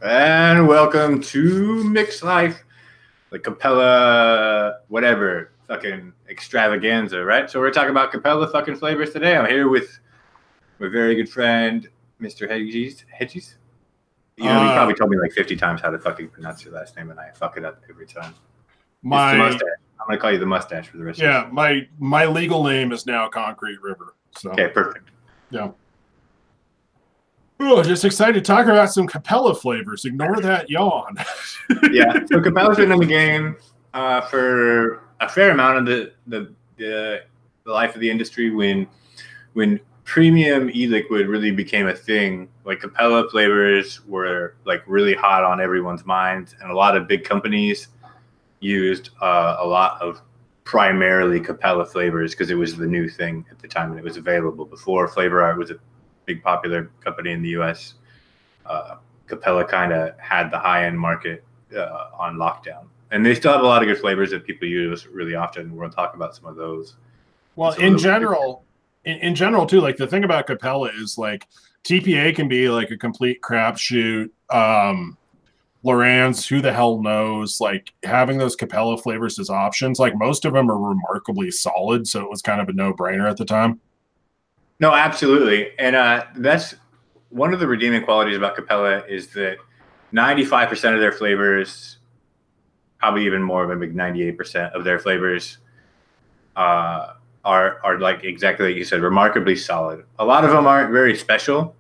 And welcome to Mixlife, the Capella, whatever, fucking extravaganza, right? So we're talking about Capella fucking flavors today. I'm here with my very good friend, Mr. Hedges. Hedges? You know, you probably told me like 50 times how to fucking pronounce your last name, and I fuck it up every time. It's the mustache. I'm going to call you the mustache for the rest of the Yeah, my legal name is now Concrete River. So. Okay, perfect. Yeah. Oh, just excited to talk about some Capella flavors. Ignore that yawn. Yeah, so Capella's been in the game for a fair amount of the life of the industry. When premium e-liquid really became a thing, like Capella flavors were like really hot on everyone's minds, and a lot of big companies used a lot of primarily Capella flavors because it was the new thing at the time and it was available. Before Flavor Art was a big popular company in the US, Capella kind of had the high-end market on lockdown, and they still have a lot of good flavors that people use really often. We're going to talk about some of those. Well, in general too, like the thing about Capella is like TPA can be like a complete crapshoot. Loran's, who the hell knows? Like having those Capella flavors as options, like most of them are remarkably solid, so it was kind of a no-brainer at the time. No, absolutely, and that's one of the redeeming qualities about Capella is that 95% of their flavors, probably even more, maybe 98% of their flavors, are like exactly like you said, remarkably solid. A lot of them aren't very special,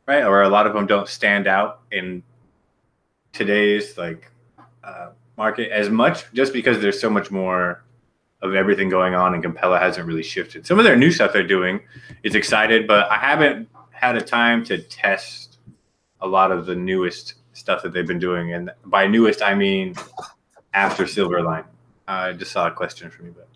right? Or a lot of them don't stand out in today's like market as much, just because there's so much more of everything going on, and Capella hasn't really shifted. Some of their new stuff they're doing is excited, but I haven't had a time to test a lot of the newest stuff that they've been doing. And by newest, I mean after Silverline. I just saw a question from you, but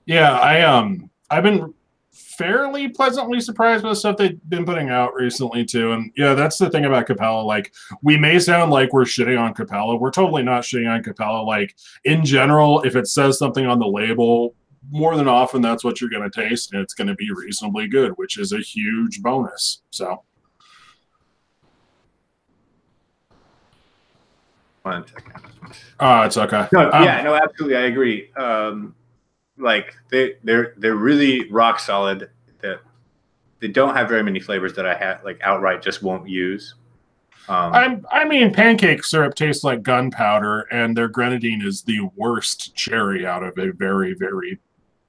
yeah, I've been fairly pleasantly surprised by the stuff they've been putting out recently too. And yeah, that's the thing about Capella. Like, we may sound like we're shitting on Capella. We're totally not shitting on Capella. Like, in general, if it says something on the label, more than often that's what you're going to taste, and it's going to be reasonably good, which is a huge bonus. So 1 second. It's okay. No, no, absolutely, I agree. Like they're really rock solid. That they don't have very many flavors that I have like outright just won't use. I mean, pancake syrup tastes like gunpowder, and their grenadine is the worst cherry out of a very, very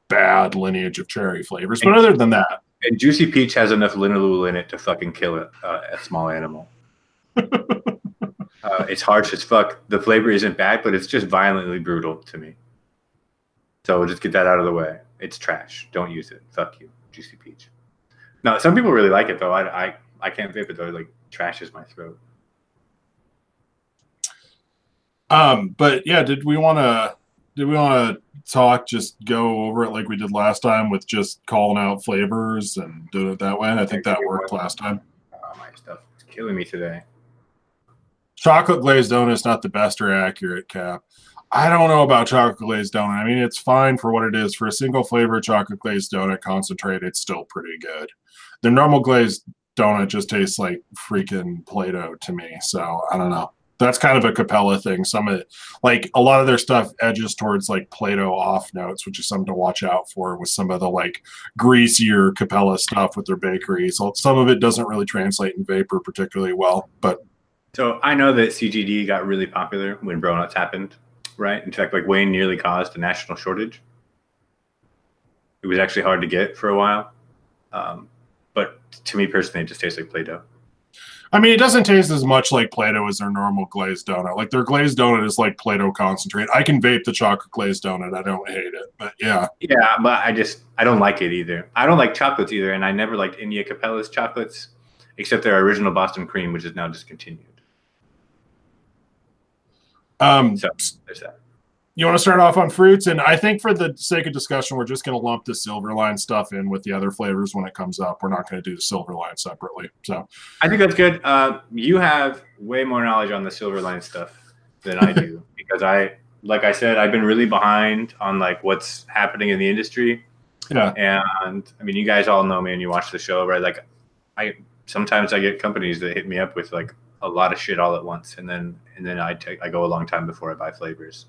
bad lineage of cherry flavors. But other than that, and Juicy Peach has enough linalool in it to fucking kill a small animal. It's harsh as fuck. The flavor isn't bad, but it's just violently brutal to me. So we'll just get that out of the way. It's trash. Don't use it. Fuck you, Juicy Peach. No, some people really like it though. I can't vape it though. It, like, trashes my throat. But yeah, did we want to talk? Just go over it like we did last time with just calling out flavors and do it that way. I think that worked last time. My stuff is killing me today. Chocolate glazed donut is not the best or accurate, Cap. I don't know about chocolate glazed donut. I mean, it's fine for what it is. For a single flavor chocolate glazed donut concentrate, it's still pretty good. The normal glazed donut just tastes like freaking Play-Doh to me. So I don't know. That's kind of a Capella thing. Some of it, like a lot of their stuff edges towards like Play-Doh off notes, which is something to watch out for with some of the like greasier Capella stuff with their bakery. So some of it doesn't really translate in vapor particularly well. But so I know that CGD got really popular when Bronuts happened. Right. In fact, like Wayne nearly caused a national shortage. It was actually hard to get for a while. But to me personally, it just tastes like Play-Doh. I mean, it doesn't taste as much like Play-Doh as their normal glazed donut. Like their glazed donut is like Play-Doh concentrate. I can vape the chocolate glazed donut. I don't hate it, but yeah. Yeah, but I don't like it either. I don't like chocolates either, and I never liked any of Capella's chocolates, except their original Boston cream, which is now discontinued. So there's that. You want to start off on fruits? And I think for the sake of discussion, we're just going to lump the Silverline stuff in with the other flavors when it comes up. We're not going to do the Silverline separately. So I think that's good. You have way more knowledge on the Silverline stuff than I do because like I said, I've been really behind on like what's happening in the industry. Yeah. And I mean, you guys all know me and you watch the show, right? Like sometimes I get companies that hit me up with like a lot of shit all at once, and then I go a long time before I buy flavors,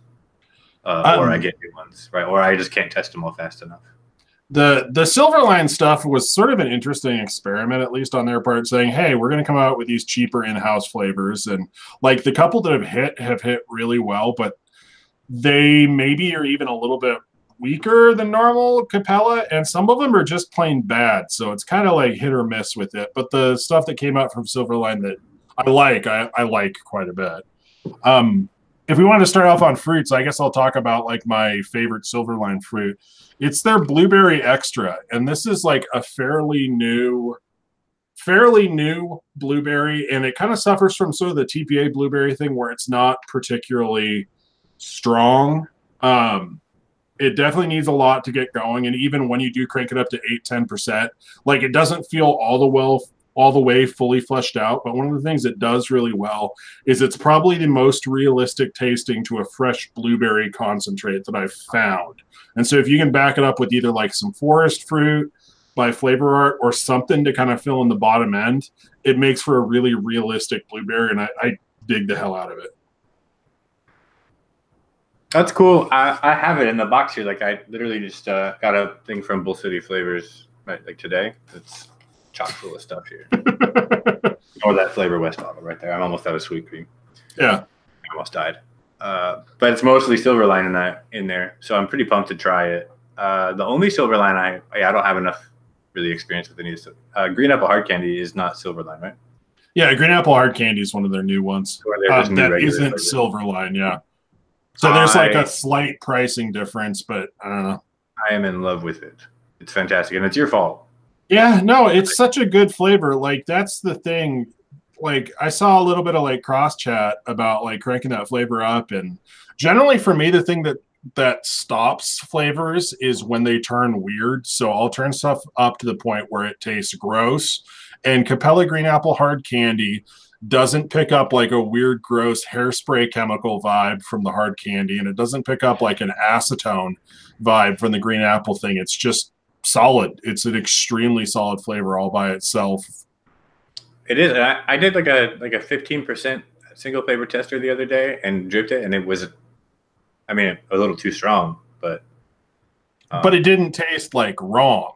or I get new ones, right? Or I just can't test them all fast enough. The Silverline stuff was sort of an interesting experiment, at least on their part, saying, "Hey, we're going to come out with these cheaper in-house flavors," and like the couple that have hit really well, but they maybe are even a little bit weaker than normal Capella, and some of them are just plain bad. So it's kind of like hit or miss with it. But the stuff that came out from Silverline that I like quite a bit. If we want to start off on fruits, I guess I'll talk about like my favorite Silverline fruit. It's their blueberry extra, and this is like a fairly new blueberry, and it kind of suffers from sort of the TPA blueberry thing where it's not particularly strong. It definitely needs a lot to get going, and even when you do crank it up to 8-10%, like it doesn't feel all the way fully fleshed out. But one of the things it does really well is it's probably the most realistic tasting to a fresh blueberry concentrate that I've found. And so if you can back it up with either like some forest fruit by Flavor Art or something to kind of fill in the bottom end, it makes for a really realistic blueberry, and I dig the hell out of it. That's cool. I have it in the box here. Like I literally just got a thing from Bull City Flavors right like today. It's chock full of stuff here. Or that Flavor West bottle right there. I'm almost out of sweet cream. Yeah, I almost died. But it's mostly Silverline in there, so I'm pretty pumped to try it. The only Silverline I don't have enough really experience with any of this. Green Apple Hard Candy is not Silverline, right? Yeah, Green Apple Hard Candy is one of their new ones. That isn't Silverline, yeah. So there's like a slight pricing difference, but I don't know. I am in love with it. It's fantastic, and it's your fault. Yeah, no, it's such a good flavor. Like that's the thing. Like I saw a little bit of like cross chat about like cranking that flavor up, and generally for me, the thing that stops flavors is when they turn weird. So I'll turn stuff up to the point where it tastes gross. And Capella Green Apple Hard Candy doesn't pick up like a weird, gross hairspray chemical vibe from the hard candy, and it doesn't pick up like an acetone vibe from the green apple thing. It's just solid. It's an extremely solid flavor all by itself. It is. I did like a 15% single flavor tester the other day and dripped it, and it was, I mean, a little too strong, but it didn't taste like wrong.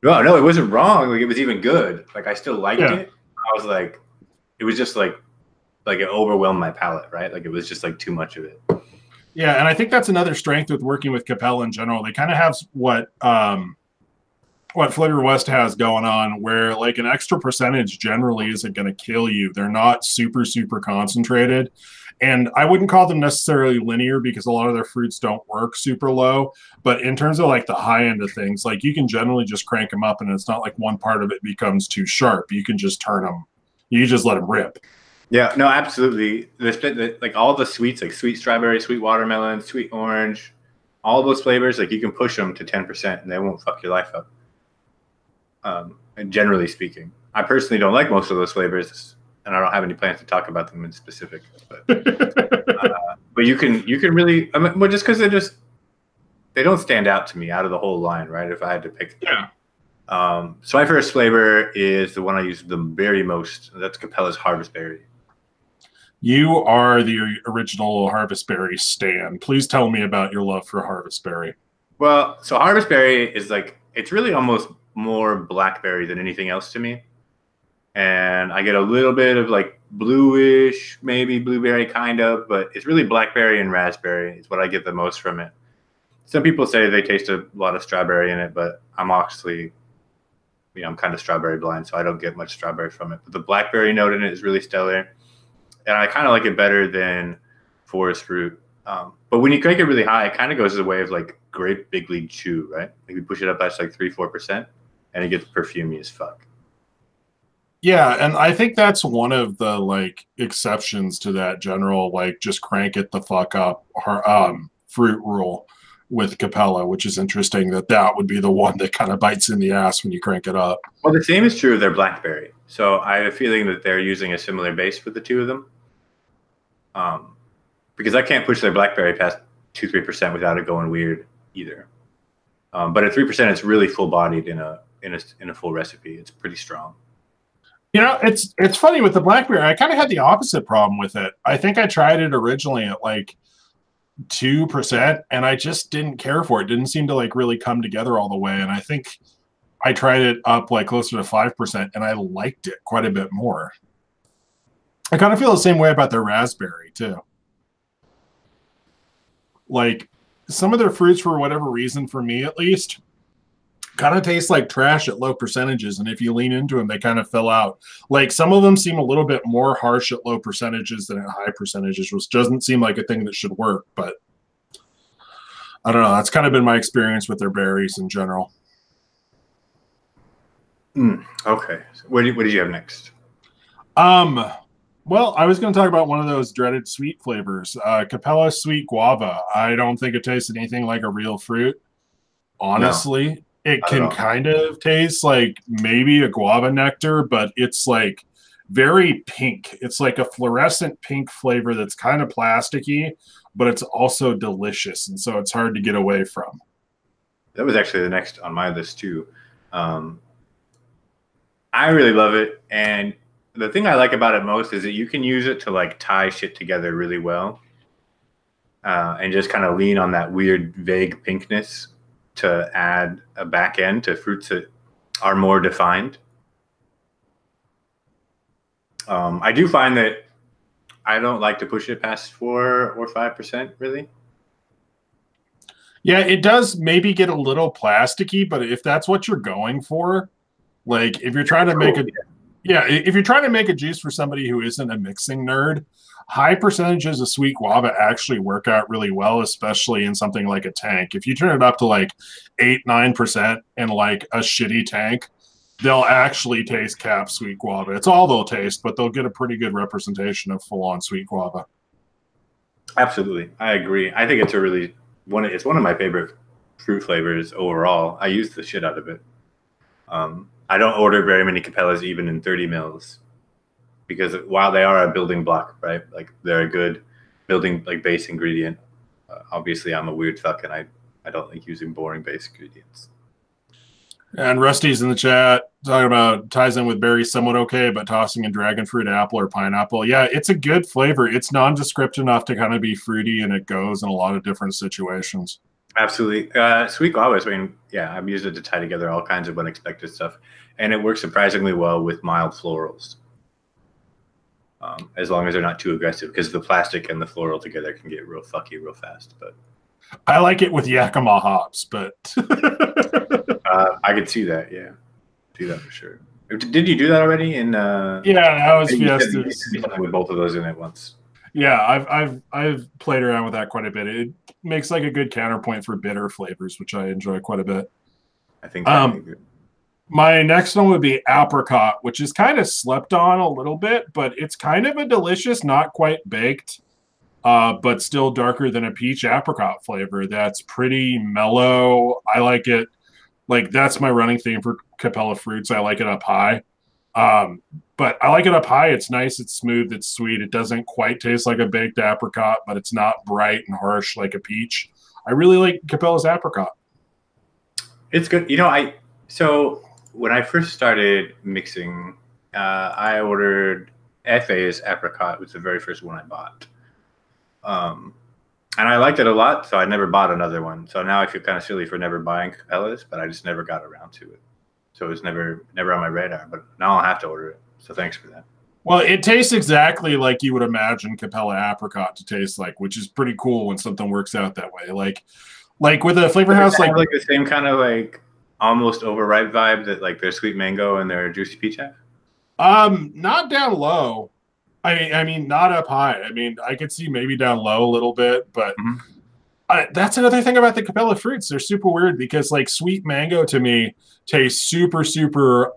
No, it wasn't wrong. Like it was even good. Like I still liked it. I was like, it was just like it overwhelmed my palate, right? Like it was just like too much of it. Yeah, and I think that's another strength with working with Capella in general. They kind of have what Flavor West has going on, where like an extra percentage generally isn't going to kill you. They're not super, super concentrated. And I wouldn't call them necessarily linear because a lot of their fruits don't work super low. But in terms of like the high end of things, like you can generally just crank them up, and it's not like one part of it becomes too sharp. You can just turn them. You just let them rip. Yeah, no, absolutely. Like all the sweets, like sweet strawberry, sweet watermelon, sweet orange, all those flavors, like you can push them to 10% and they won't fuck your life up. And generally speaking, I personally don't like most of those flavors, and I don't have any plans to talk about them in specific. But you can really, I mean, well, just because they don't stand out to me out of the whole line, right? If I had to pick them. Yeah. So my first flavor is the one I use the very most. That's Capella's Harvest Berry. You are the original Harvest Berry stan. Please tell me about your love for Harvest Berry. Well, so Harvest Berry is like, it's really almost more blackberry than anything else to me. And I get a little bit of like bluish, maybe blueberry kind of, but it's really blackberry and raspberry is what I get the most from it. Some people say they taste a lot of strawberry in it, but I'm actually, I'm kind of strawberry blind, so I don't get much strawberry from it. But the blackberry note in it is really stellar. And I kind of like it better than forest fruit. But when you crank it really high, it kind of goes the way of like grape Big League Chew, right? Like you push it up, that's like 3-4%, and it gets perfumey as fuck. Yeah, and I think that's one of the like exceptions to that general like just crank it the fuck up fruit rule with Capella, which is interesting that would be the one that kind of bites in the ass when you crank it up. Well, the same is true of their blackberry. So I have a feeling that they're using a similar base for the two of them. Because I can't push their blackberry past 2-3% without it going weird either. But at 3%, it's really full bodied in a full recipe. It's pretty strong. It's funny with the blackberry. I kind of had the opposite problem with it. I think I tried it originally at like 2%, and I just didn't care for it. It didn't seem to like really come together all the way. And I think I tried it up like closer to 5%, and I liked it quite a bit more. I kind of feel the same way about their raspberry too. Like some of their fruits, for whatever reason, for me at least, kind of taste like trash at low percentages, and if you lean into them they kind of fill out. Like some of them seem a little bit more harsh at low percentages than at high percentages, which doesn't seem like a thing that should work, but I don't know, that's kind of been my experience with their berries in general. Okay, so what did you have next? Well, I was going to talk about one of those dreaded sweet flavors, Capella sweet guava. I don't think it tastes anything like a real fruit, No, honestly. It not at can all. kind of taste like maybe a guava nectar, but it's like very pink. It's like a fluorescent pink flavor that's kind of plasticky, but it's also delicious. And so it's hard to get away from. That was actually the next on my list too. Um, I really love it, and the thing I like about it most is that you can use it to like tie shit together really well, and just kind of lean on that weird, vague pinkness to add a back end to fruits that are more defined. I do find that I don't like to push it past 4 or 5%, really. Yeah, it does maybe get a little plasticky, but if that's what you're going for, like if you're trying to make Cool. a yeah, if you're trying to make a juice for somebody who isn't a mixing nerd, high percentages of sweet guava actually work out really well, especially in something like a tank. If you turn it up to like 8, 9% in like a shitty tank, they'll actually taste cap sweet guava. It's all they'll taste, but they'll get a pretty good representation of full on sweet guava. Absolutely, I agree. I think it's a really It's one of my favorite fruit flavors overall. I use the shit out of it. I don't order very many Capellas even in 30 mils because while they are a building block, right? Like they're a good building like base ingredient. Obviously, I'm a weird fuck and I don't like using boring base ingredients. And Rusty's in the chat talking about ties in with berries somewhat okay, but tossing in dragon fruit, apple, or pineapple. Yeah, it's a good flavor. It's nondescript enough to kind of be fruity, and it goes in a lot of different situations. Absolutely. Sweet guavas, I mean, yeah, I've used it to tie together all kinds of unexpected stuff. And it works surprisingly well with mild florals, as long as they're not too aggressive, because the plastic and the floral together can get real fucky real fast. But I like it with Yakima hops, but I could see that, yeah. See that for sure. Did you do that already? yeah, that was You said Fiestas. something with both of those in at once. Yeah, I've played around with that quite a bit. It makes like a good counterpoint for bitter flavors, which I enjoy quite a bit. I think that My next one would be apricot, which is kind of slept on a little bit, but it's kind of a delicious, not quite baked, but still darker than a peach apricot flavor. That's pretty mellow. I like it. Like that's my running theme for Capella fruits. I like it up high. But I like it up high. It's nice, it's smooth, it's sweet. It doesn't quite taste like a baked apricot, but it's not bright and harsh like a peach. I really like Capella's apricot. it's good. You know, so when I first started mixing, I ordered FA's apricot, was the very first one I bought. And I liked it a lot, so I never bought another one. So now I feel kind of silly for never buying Capellas, but I just never got around to it. So it was never on my radar. But now I'll have to order it. So thanks for that. Well, it tastes exactly like you would imagine Capella apricot to taste like, which is pretty cool when something works out that way. Like with a flavor house, like the same kind of like almost overripe vibe that like their sweet mango and their juicy peach have. Not down low. I mean, not up high. I mean, I could see maybe down low a little bit, but that's another thing about the Capella fruits. They're super weird because like sweet mango to me tastes super, super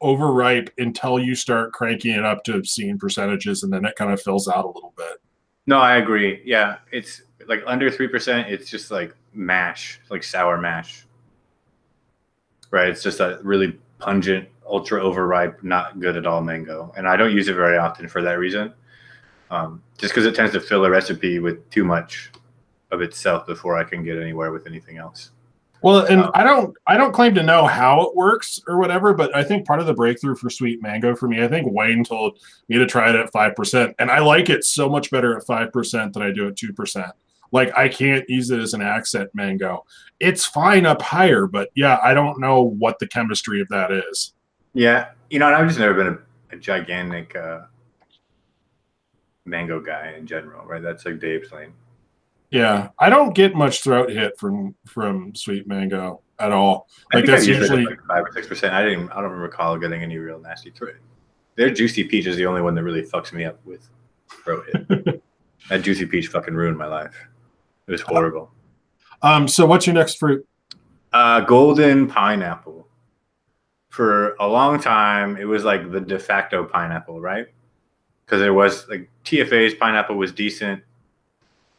overripe until you start cranking it up to obscene percentages, and then it kind of fills out a little bit. No, I agree. Yeah, it's like under 3%. It's just like mash, like sour mash. Right. It's just a really pungent, ultra overripe, not good at all mango. And I don't use it very often for that reason. Just because it tends to fill a recipe with too much of itself before I can get anywhere with anything else. Well, and I don't claim to know how it works or whatever, but I think part of the breakthrough for sweet mango for me, I think Wayne told me to try it at 5%, and I like it so much better at 5% than I do at 2%. Like I can't use it as an accent mango. It's fine up higher, but yeah, I don't know what the chemistry of that is. Yeah, and I've just never been a gigantic mango guy in general, right? That's like Dave's lane. Yeah, I don't get much throat hit from sweet mango at all. I Like think I've that's used it at usually like 5 or 6%. I don't recall getting any real nasty throat. Their juicy peach is the only one that really fucks me up with throat hit. That juicy peach fucking ruined my life. It was horrible. So what's your next fruit? Golden pineapple. For a long time, it was like the de facto pineapple, right? Because there was like TFA's pineapple was decent,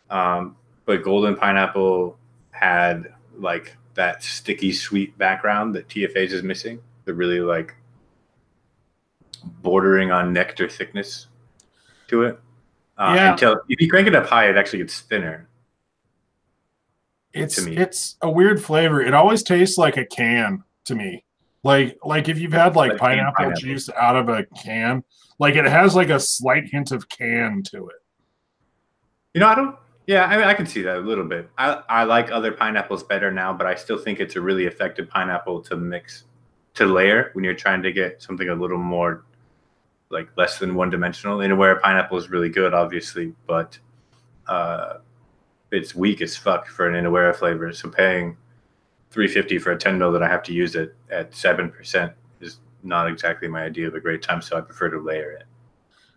but golden pineapple had like that sticky sweet background that TFA's is missing. The really like bordering on nectar thickness to it. Yeah, Until if you crank it up high, it actually gets thinner. To me, it's a weird flavor. It always tastes like a can to me. Like if you've had like like canned pineapple pineapple. juice out of a can, like it has like a slight hint of can to it. I don't. Yeah, I mean, I can see that a little bit. I like other pineapples better now, but I still think it's a really effective pineapple to mix to layer when you're trying to get something a little more like less than one dimensional. In where pineapple is really good, obviously, but uh, it's weak as fuck for an Inawera flavor. So paying 350 for a 10 mil that I have to use it at 7% is not exactly my idea of a great time. So I prefer to layer it.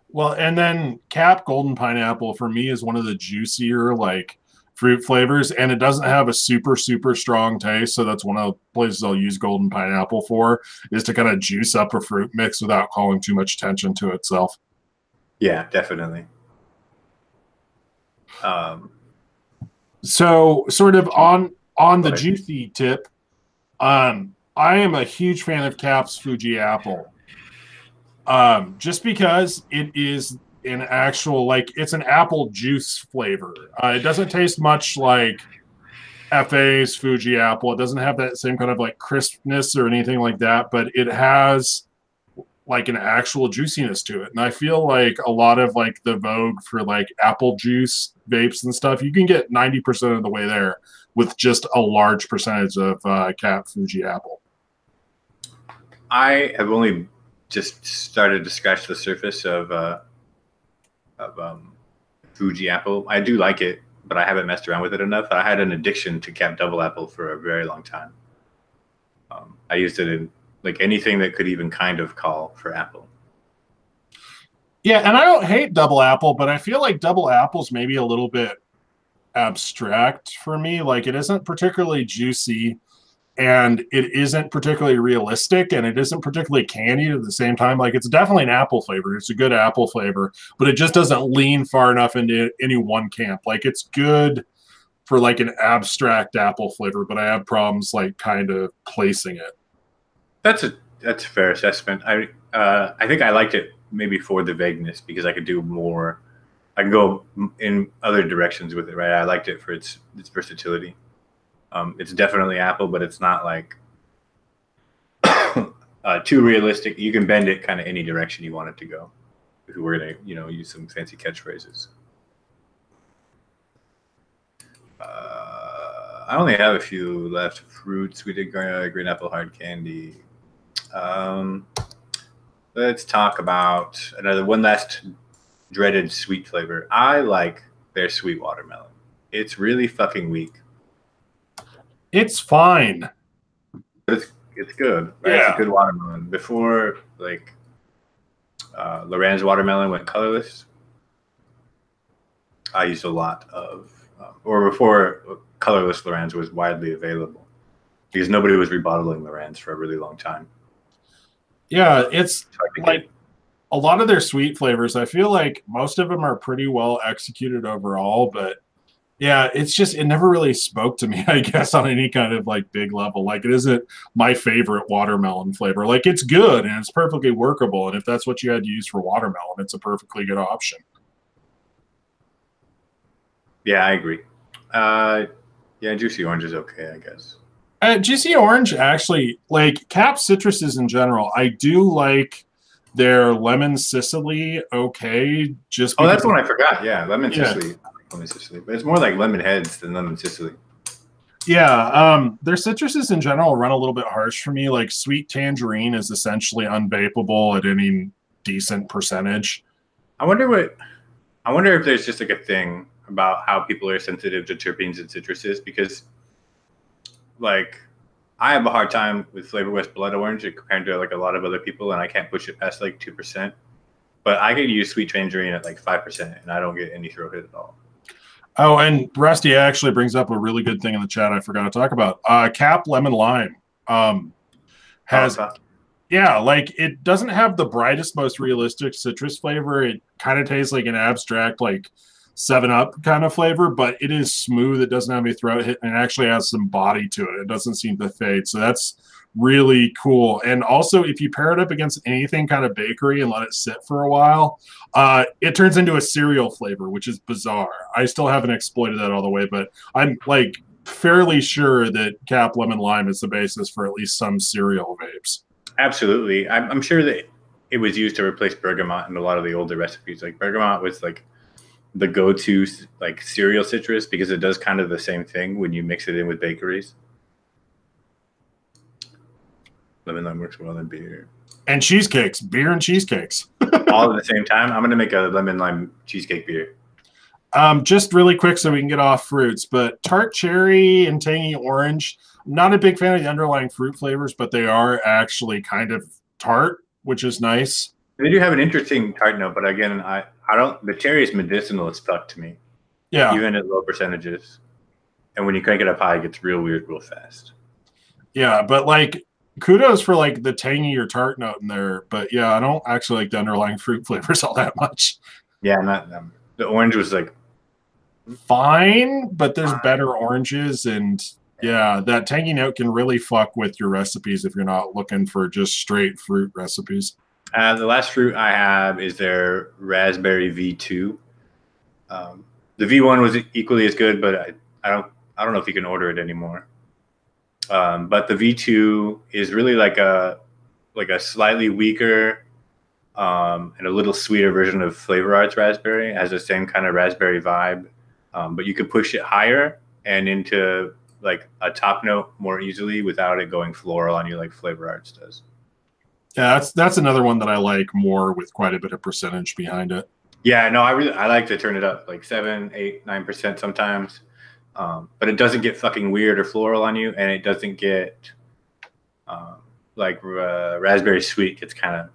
Well, and then Cap Golden Pineapple for me is one of the juicier like fruit flavors, and it doesn't have a super strong taste. So that's one of the places I'll use Golden Pineapple for is to kind of juice up a fruit mix without calling too much attention to itself. Yeah, definitely. Um, So sort of on go the ahead. juicy tip, I am a huge fan of Cap's Fuji Apple. Just because it is an actual like it's an apple juice flavor. It doesn't taste much like FA's Fuji Apple. It doesn't have that same kind of like crispness or anything like that, but it has like an actual juiciness to it. And I feel like a lot of like the vogue for like apple juice vapes and stuff, you can get 90% of the way there with just a large percentage of Cap Fuji Apple. I have only just started to scratch the surface of Fuji Apple. I do like it, but I haven't messed around with it enough. I had an addiction to Cap Double Apple for a very long time. I used it in like anything that could even kind of call for Apple. Yeah, and I don't hate double apple, but I feel like double apple's maybe a little bit abstract for me. Like it isn't particularly juicy and it isn't particularly realistic and it isn't particularly candy at the same time. Like it's definitely an apple flavor. It's a good apple flavor, but it just doesn't lean far enough into any one camp. Like it's good for like an abstract apple flavor, but I have problems like kind of placing it. That's a fair assessment. I think I liked it maybe for the vagueness because I could do more. I can go in other directions with it, right? I liked it for its versatility. It's definitely Apple, but it's not like too realistic. You can bend it kind of any direction you want it to go. If we were gonna, use some fancy catchphrases. I only have a few left. Fruits. We did green apple hard candy. Let's talk about one last dreaded sweet flavor. I like their sweet watermelon. It's really fucking weak. It's fine. It's good, right? Yeah. It's a good watermelon. Before like Lorenz watermelon went colorless, I used a lot of, or before colorless Lorenz was widely available, because nobody was rebottling Lorenz for a really long time. Yeah, it's like a lot of their sweet flavors. I feel like most of them are pretty well executed overall, but yeah, it's just it never really spoke to me, I guess, on any kind of like big level. Like it isn't my favorite watermelon flavor. Like it's good and it's perfectly workable, and if that's what you had to use for watermelon, it's a perfectly good option. Yeah, I agree. Yeah, juicy orange is okay, I guess. GC Orange actually, like Cap citruses in general, I do like their lemon Sicily okay, just Oh, that's because one I forgot. Yeah, lemon yeah. Sicily. I like lemon Sicily, but it's more like lemon heads than lemon Sicily. Yeah, their citruses in general run a little bit harsh for me. Like sweet tangerine is essentially unvapable at any decent percentage. I wonder what. I wonder if there's just like a thing about how people are sensitive to terpenes and citruses because, like, I have a hard time with Flavor West Blood Orange compared to like a lot of other people, and I can't push it past like 2%. But I could use sweet tangerine at like 5%, and I don't get any throat hit at all. Oh, and Rusty actually brings up a really good thing in the chat I forgot to talk about. Cap Lemon Lime has yeah, like it doesn't have the brightest, most realistic citrus flavor. It kind of tastes like an abstract, like 7-Up kind of flavor, but it is smooth. It doesn't have any throat hit, and it actually has some body to it. It doesn't seem to fade. So that's really cool. And also, if you pair it up against anything kind of bakery and let it sit for a while, it turns into a cereal flavor, which is bizarre. I still haven't exploited that all the way, but I'm like fairly sure that Cap Lemon Lime is the basis for at least some cereal vapes. Absolutely. I'm sure that it was used to replace bergamot in a lot of the older recipes. Like bergamot was like the go-to like cereal citrus because it does kind of the same thing when you mix it in with bakeries. Lemon lime works well in beer. And cheesecakes, beer and cheesecakes. All at the same time. I'm gonna make a lemon lime cheesecake beer. Just really quick so we can get off fruits, but tart cherry and tangy orange. Not a big fan of the underlying fruit flavors, but they are actually kind of tart, which is nice. They do have an interesting tart note, but again, I don't. The cherry is medicinal as fuck to me. Yeah, even at low percentages. And when you crank it up high, it gets real weird real fast. Yeah, but like kudos for like the tangy or tart note in there. But yeah, I don't actually like the underlying fruit flavors all that much. Yeah, not the orange was like fine, but there's better oranges, and yeah, that tangy note can really fuck with your recipes if you're not looking for just straight fruit recipes. The last fruit I have is their raspberry V2. The V1 was equally as good, but I don't know if you can order it anymore. But the V2 is really like a slightly weaker and a little sweeter version of Flavor Arts raspberry. It has the same kind of raspberry vibe, but you could push it higher and into like a top note more easily without it going floral on you like Flavor Arts does. Yeah, that's another one that I like more with quite a bit of percentage behind it. Yeah, no, I like to turn it up like 7, 8, 9% sometimes, but it doesn't get fucking weird or floral on you, and it doesn't get raspberry sweet. It's kind of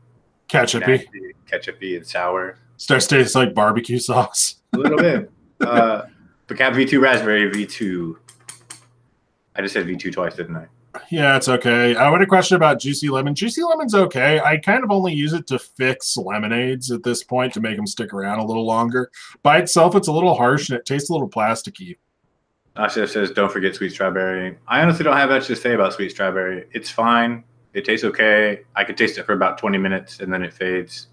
ketchupy and sour. Starts to taste like barbecue sauce. A little bit. But Cap V2 raspberry V2. I just said V2 twice, didn't I? Yeah, it's okay. I had a question about Juicy Lemon. Juicy Lemon's okay. I kind of only use it to fix lemonades at this point to make them stick around a little longer. By itself, it's a little harsh and it tastes a little plasticky. Asha says, don't forget sweet strawberry. I honestly don't have much to say about sweet strawberry. It's fine. It tastes okay. I could taste it for about 20 minutes and then it fades.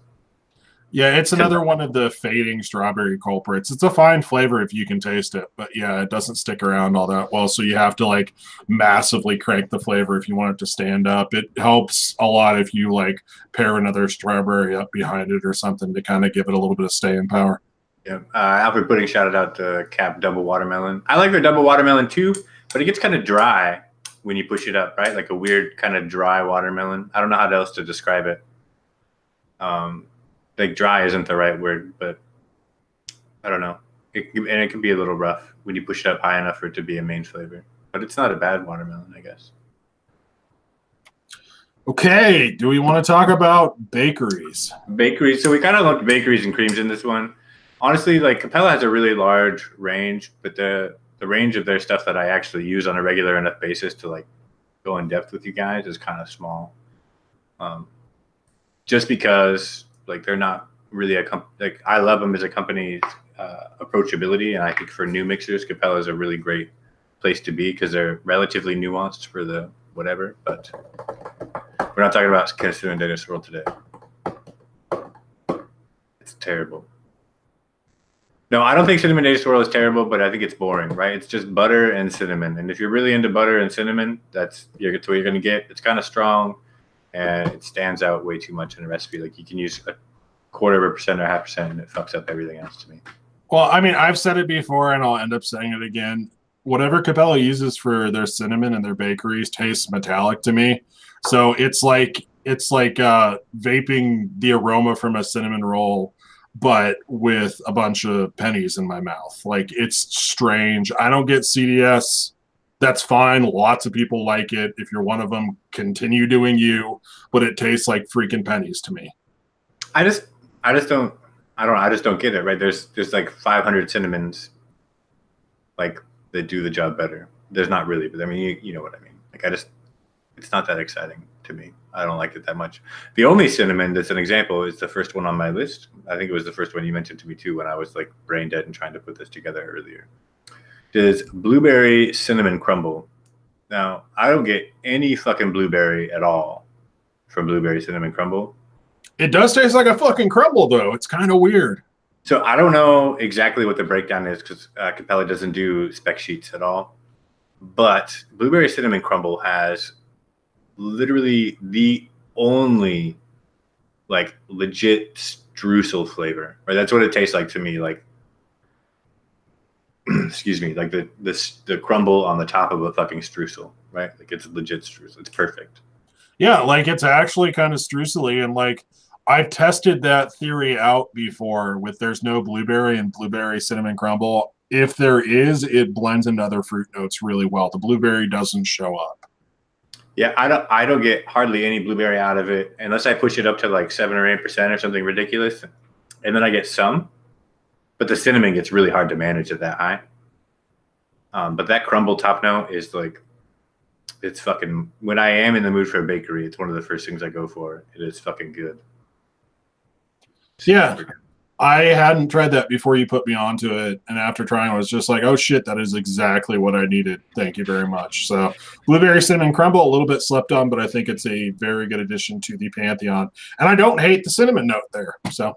Yeah, it's another one of the fading strawberry culprits. It's a fine flavor if you can taste it, but yeah, it doesn't stick around all that well. So you have to like massively crank the flavor if you want it to stand up. It helps a lot if you like pair another strawberry up behind it or something to kind of give it a little bit of staying power. Yeah, Alfred Pudding shouted out to Cap Double Watermelon. I like their Double Watermelon too, but it gets kind of dry when you push it up, right? Like a weird kind of dry watermelon. I don't know how else to describe it. Like dry isn't the right word, but I don't know. It can be a little rough when you push it up high enough for it to be a main flavor. But it's not a bad watermelon, I guess. Okay, do we want to talk about bakeries? Bakeries. So we kind of lumped bakeries and creams in this one. Honestly, like Capella has a really large range, but the range of their stuff that I actually use on a regular enough basis to like go in depth with you guys is kind of small. Just because like they're not really like I love them as a company's approachability, and I think for new mixers, Capella is a really great place to be because they're relatively nuanced for the whatever. But we're not talking about Consumer and Dentist World today. It's terrible. No, I don't think cinnamon daily swirl is terrible, but I think it's boring, right? It's just butter and cinnamon. And if you're really into butter and cinnamon, that's what you're going to get. It's kind of strong and it stands out way too much in a recipe. Like you can use a 1/4% or 0.5% and it fucks up everything else to me. Well, I mean, I've said it before and I'll end up saying it again. Whatever Capella uses for their cinnamon and their bakeries tastes metallic to me. So it's like vaping the aroma from a cinnamon roll, but with a bunch of pennies in my mouth. Like it's strange. I don't get CDS. That's fine. Lots of people like it. If you're one of them, continue doing you. But it tastes like freaking pennies to me. I just don't. I just don't get it. Right? There's like 500 cinnamons, like that do the job better. There's not really, but I mean, you know what I mean. Like it's not that exciting to me. I don't like it that much. The only cinnamon that's an example is the first one on my list. I think it was the first one you mentioned to me too when I was like brain dead and trying to put this together earlier. Is blueberry cinnamon crumble. Now, I don't get any fucking blueberry at all from blueberry cinnamon crumble. It does taste like a fucking crumble, though. It's kind of weird. So I don't know exactly what the breakdown is because Capella doesn't do spec sheets at all. But blueberry cinnamon crumble has literally the only like legit streusel flavor. Right? That's what it tastes like to me. Like, excuse me, like the crumble on the top of a fucking streusel, right? Like it's legit streusel. It's perfect. Yeah, like it's actually kind of streusely, and like I've tested that theory out before with there's no blueberry and blueberry cinnamon crumble. If there is, it blends into other fruit notes really well. The blueberry doesn't show up. Yeah, I don't get hardly any blueberry out of it unless I push it up to like 7 or 8% or something ridiculous, and then I get some. But the cinnamon gets really hard to manage at that high. But that crumble top note is like, it's fucking, when I am in the mood for a bakery, it's one of the first things I go for. It is fucking good. Yeah, I hadn't tried that before you put me onto it. And after trying, I was just like, oh shit, that is exactly what I needed. Thank you very much. So blueberry cinnamon crumble, a little bit slept on, but I think it's a very good addition to the Pantheon. And I don't hate the cinnamon note there. So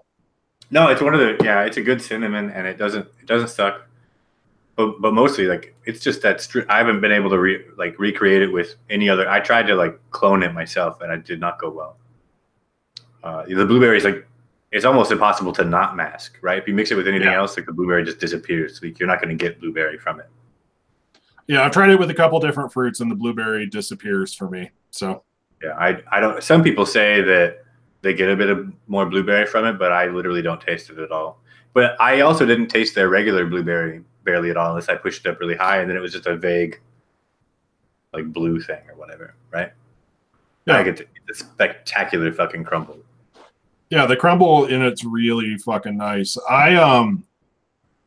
no, it's one of the, yeah, it's a good cinnamon and it doesn't suck. But mostly like it's just that I haven't been able to recreate it with any other. I tried to like clone it myself and it did not go well. The blueberry is like, it's almost impossible to not mask, right? If you mix it with anything else, like the blueberry just disappears. Like you're not going to get blueberry from it. Yeah, I've tried it with a couple different fruits and the blueberry disappears for me. So yeah, I don't. Some people say that they get a bit of more blueberry from it, but I literally don't taste it at all. But I also didn't taste their regular blueberry barely at all unless I pushed it up really high, and then it was just a vague, like blue thing or whatever, right? Yeah, I get the spectacular fucking crumble. Yeah, the crumble in it's really fucking nice. I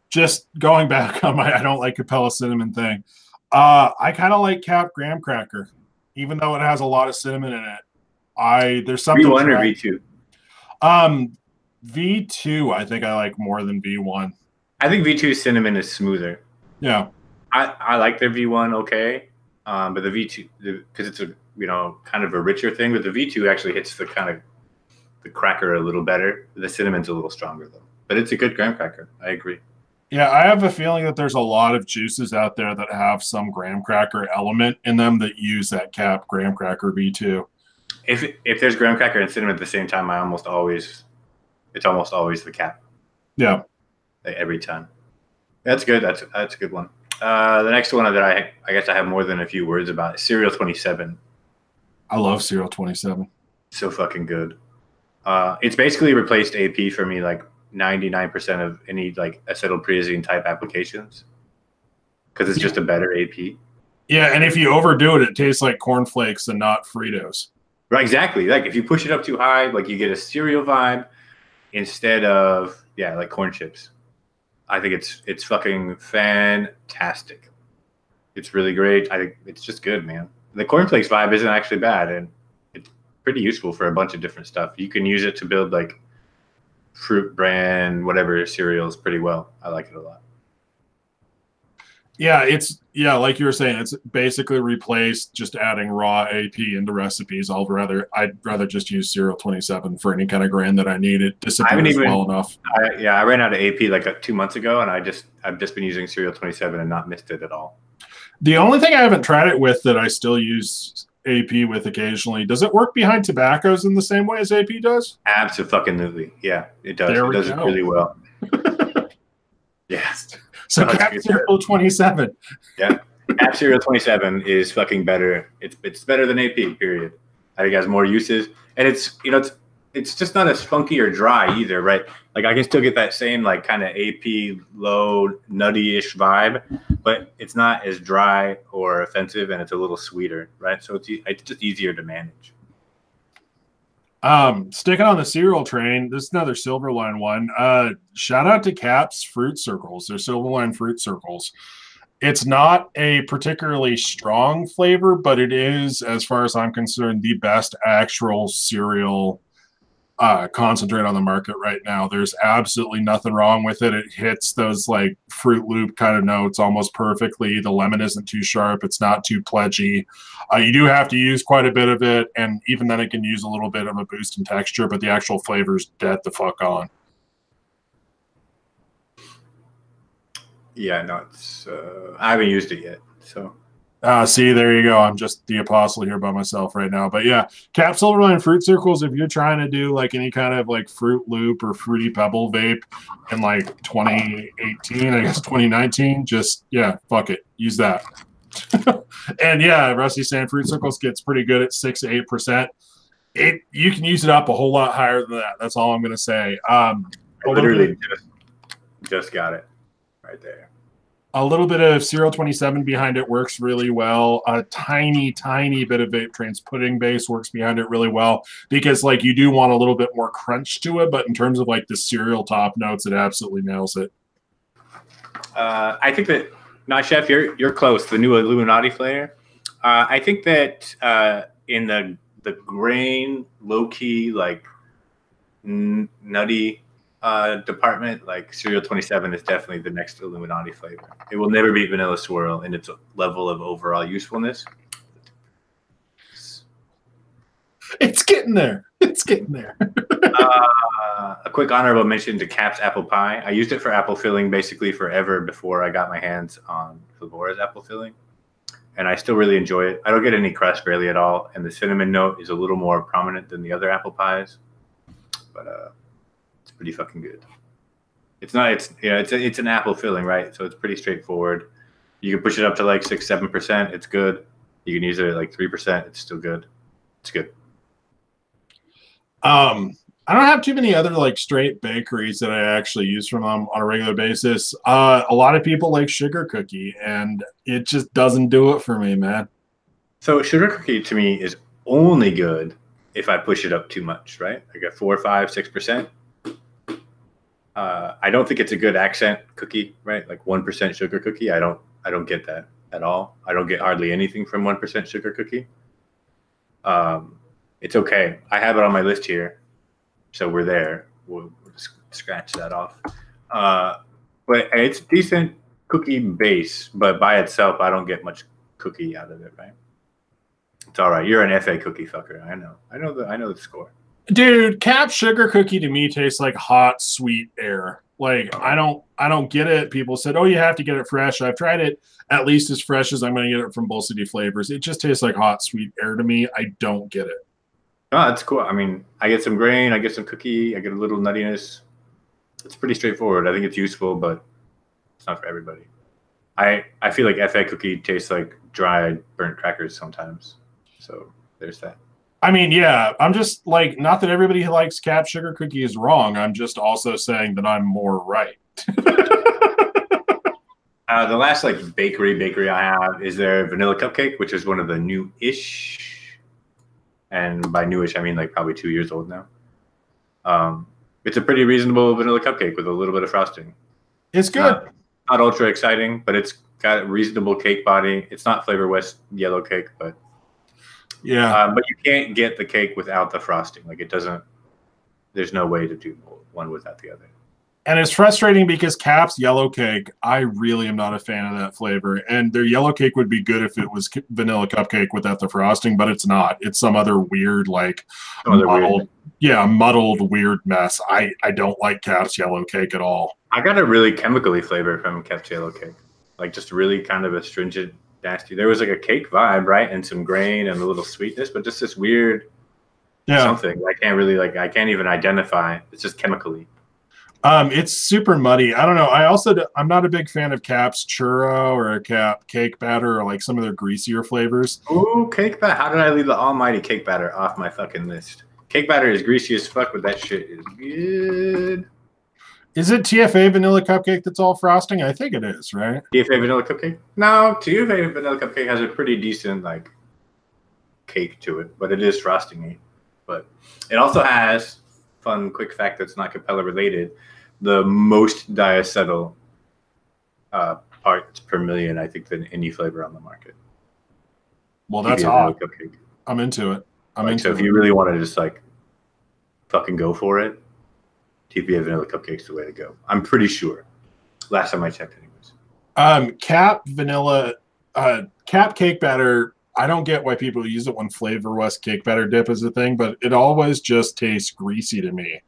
just going back on my I don't like Capella cinnamon thing. I kind of like Cap graham cracker, even though it has a lot of cinnamon in it. There's something V1 or V2? V2 I think I like more than V1. I think V2 cinnamon is smoother. Yeah. I like their V1 okay. But the V2 because it's a kind of a richer thing, but the V2 actually hits the kind of the cracker a little better. The cinnamon's a little stronger though. But it's a good graham cracker. I agree. Yeah, I have a feeling that there's a lot of juices out there that have some graham cracker element in them that use that Cap graham cracker V2. If there's graham cracker and cinnamon at the same time, it's almost always the Cap. Yeah. Like every time. That's good. That's a good one. The next one that I guess I have more than a few words about is Cereal 27. I love Cereal 27. So fucking good. It's basically replaced AP for me like 99% of any like acetylpriazine type applications because it's just a better AP. Yeah, and if you overdo it, it tastes like cornflakes and not Fritos. Right, exactly. Like if you push it up too high, like you get a cereal vibe instead of like corn chips. I think it's fucking fantastic. It's really great. I think it's just good, man. The cornflakes vibe isn't actually bad, and it's pretty useful for a bunch of different stuff. You can use it to build like fruit brand whatever cereals pretty well. I like it a lot. Yeah, like you were saying, it's basically replaced just adding raw AP into recipes. I'd rather just use Cereal 27 for any kind of grain that I need. It I haven't disappears well even. enough. I ran out of AP like 2 months ago, and I've just been using Cereal 27 and not missed it at all. The only thing I haven't tried it with that I still use AP with occasionally, does it work behind tobaccos in the same way as AP does? Absolutely, yeah, it does. There It we does it go. really well. Yes. So Cap Cereal 27. Yeah. App Serial 27 is fucking better. It's better than AP, period. I think it has more uses. And it's just not as funky or dry either, right? Like I can still get that same like kind of AP low nutty-ish vibe, but it's not as dry or offensive, and it's a little sweeter, right? So it's just easier to manage. Sticking on the cereal train, this is another Silverline one. Shout out to Cap's Fruit Circles. They're Silverline Fruit Circles. It's not a particularly strong flavor, but it is, as far as I'm concerned, the best actual cereal concentrate on the market right now. There's absolutely nothing wrong with it. It hits those like Fruit Loop kind of notes almost perfectly. The lemon isn't too sharp. It's not too pledgy. You do have to use quite a bit of it, and even then it can use a little bit of a boost in texture, but the actual flavor's dead the fuck on. Yeah, no, it's I haven't used it yet, so. See, there you go. I'm just the apostle here by myself right now. But yeah, Cap Silverline Fruit Circles, if you're trying to do like any kind of like Fruit Loop or Fruity Pebble vape in like 2018, I guess 2019, just, yeah, fuck it. Use that. And yeah, Rusty's saying Fruit Circles gets pretty good at 6 to 8%. You can use it up a whole lot higher than that. That's all I'm going to say. I literally just got it right there. A little bit of Cereal 27 behind it works really well. A tiny, tiny bit of Vape Train's pudding base works behind it really well because, like, you do want a little bit more crunch to it, but in terms of like the cereal top notes, it absolutely nails it. I think that Chef, you're close. The new Illuminati flavor. I think that in the grain, low key, like nutty department, like Cereal 27 is definitely the next Illuminati flavor. It will never beat Vanilla Swirl in its level of overall usefulness. It's getting there. It's getting there. A quick honorable mention to Cap's Apple Pie. I used it for apple filling basically forever before I got my hands on Felora's apple filling, and I still really enjoy it. I don't get any crust barely at all, and the cinnamon note is a little more prominent than the other apple pies, but it's pretty fucking good. It's an apple filling, right? So it's pretty straightforward. You can push it up to like 6-7%. It's good. You can use it at like 3%. It's still good. It's good. I don't have too many other like straight bakeries that I actually use from them on a regular basis. A lot of people like Sugar Cookie, and it just doesn't do it for me, man. So Sugar Cookie to me is only good if I push it up too much, right? I got 4, 5, 6%. I don't think it's a good accent cookie, right? Like 1% sugar cookie. I don't get that at all. I don't get hardly anything from 1% sugar cookie. It's okay. I have it on my list here, so we're there. We'll just scratch that off. But it's decent cookie base, but by itself, I don't get much cookie out of it, right? It's all right. You're an FA cookie fucker. I know the score. Dude, Cap Sugar Cookie to me tastes like hot, sweet air. Like I don't get it. People said, "Oh, you have to get it fresh." I've tried it at least as fresh as I'm going to get it from Bull City Flavors. It just tastes like hot, sweet air to me. I don't get it. Oh, that's cool. I mean, I get some grain, I get some cookie, I get a little nuttiness. It's pretty straightforward. I think it's useful, but it's not for everybody. I feel like FA cookie tastes like dry burnt crackers sometimes. So there's that. I mean, yeah, I'm just like, not that everybody who likes Cap Sugar Cookie is wrong. I'm just also saying that I'm more right. The last like bakery I have is their vanilla cupcake, which is one of the new-ish, and by newish I mean like probably 2 years old now. It's a pretty reasonable vanilla cupcake with a little bit of frosting. It's good. Not ultra exciting, but it's got a reasonable cake body. It's not Flavor West yellow cake, but yeah. But you can't get the cake without the frosting. Like it doesn't. There's no way to do one without the other. And it's frustrating because Cap's yellow cake, I really am not a fan of that flavor. And their yellow cake would be good if it was vanilla cupcake without the frosting, but it's not. It's some other weird, like Some other muddled, weird. muddled, weird mess. I don't like Cap's yellow cake at all. I got a really chemically flavor from Cap's yellow cake, like just really kind of astringent, nasty. There was like a cake vibe, right, and some grain and a little sweetness, but just this weird something. I can't really I can't even identify. It's just chemically. It's super muddy. I don't know. I'm not a big fan of Cap's churro or a Cap cake batter or like some of their greasier flavors. Ooh, cake batter. How did I leave the almighty cake batter off my fucking list? Cake batter is greasy as fuck, but that shit is good. Is it TFA vanilla cupcake that's all frosting? I think it is, right? TFA vanilla cupcake? No, TFA vanilla cupcake has a pretty decent like cake to it, but it is frosting-y. But it also has, fun quick fact that's not Capella related, the most diacetyl parts per million, I think, than any flavor on the market. Well, that's hot. I'm into it. So if you really want to just like fucking go for it, TPA vanilla cupcake's the way to go. I'm pretty sure. Last time I checked, anyways. Cap vanilla, Cap cake batter. I don't get why people use it when Flavor West cake batter dip is a thing, but it always just tastes greasy to me.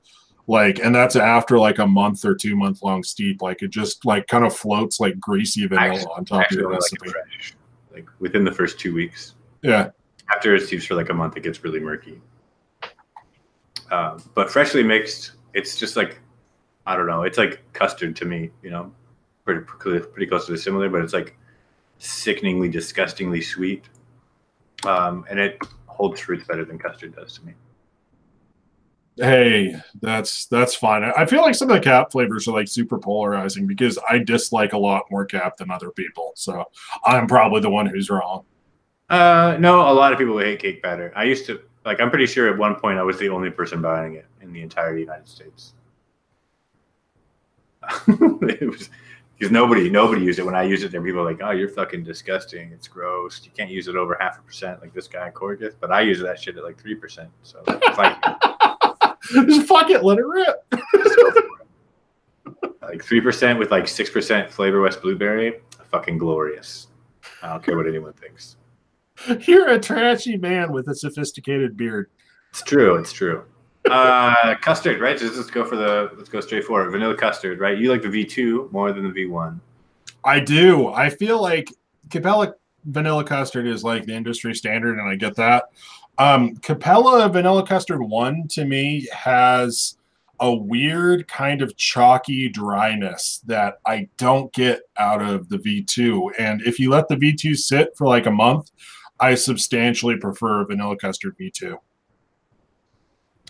Like, and that's after like a month or 2 month long steep. Like it just like kind of floats like greasy vanilla on top of your recipe. Like within the first 2 weeks. Yeah. After it steeps for like a month, it gets really murky. But freshly mixed, it's just like, I don't know. It's like custard to me, you know, pretty close to the similar, but it's like sickeningly, disgustingly sweet. And it holds fruits better than custard does to me. Hey, that's fine. I feel like some of the Cap flavors are like super polarizing because I dislike a lot more Cap than other people. So I'm probably the one who's wrong. No, a lot of people hate cake batter. I used to, like, I'm pretty sure at one point I was the only person buying it in the entire United States. It was because nobody used it. When I used it, there people were like, "Oh, you're fucking disgusting. It's gross. You can't use it over 0.5% like this guy Corgus." But I use that shit at like 3%. So it's like, just fuck it, let it rip. Like 3% with like 6% Flavor West blueberry, fucking glorious. I don't care what anyone thinks. You're a trashy man with a sophisticated beard. It's true. It's true. Custard, right? Just let's go straight forward. Vanilla custard, right? You like the V2 more than the V1. I do. I feel like Capella vanilla custard is like the industry standard, and I get that. Capella vanilla custard 1 to me has a weird kind of chalky dryness that I don't get out of the V2. And if you let the V2 sit for like a month, I substantially prefer vanilla custard V2.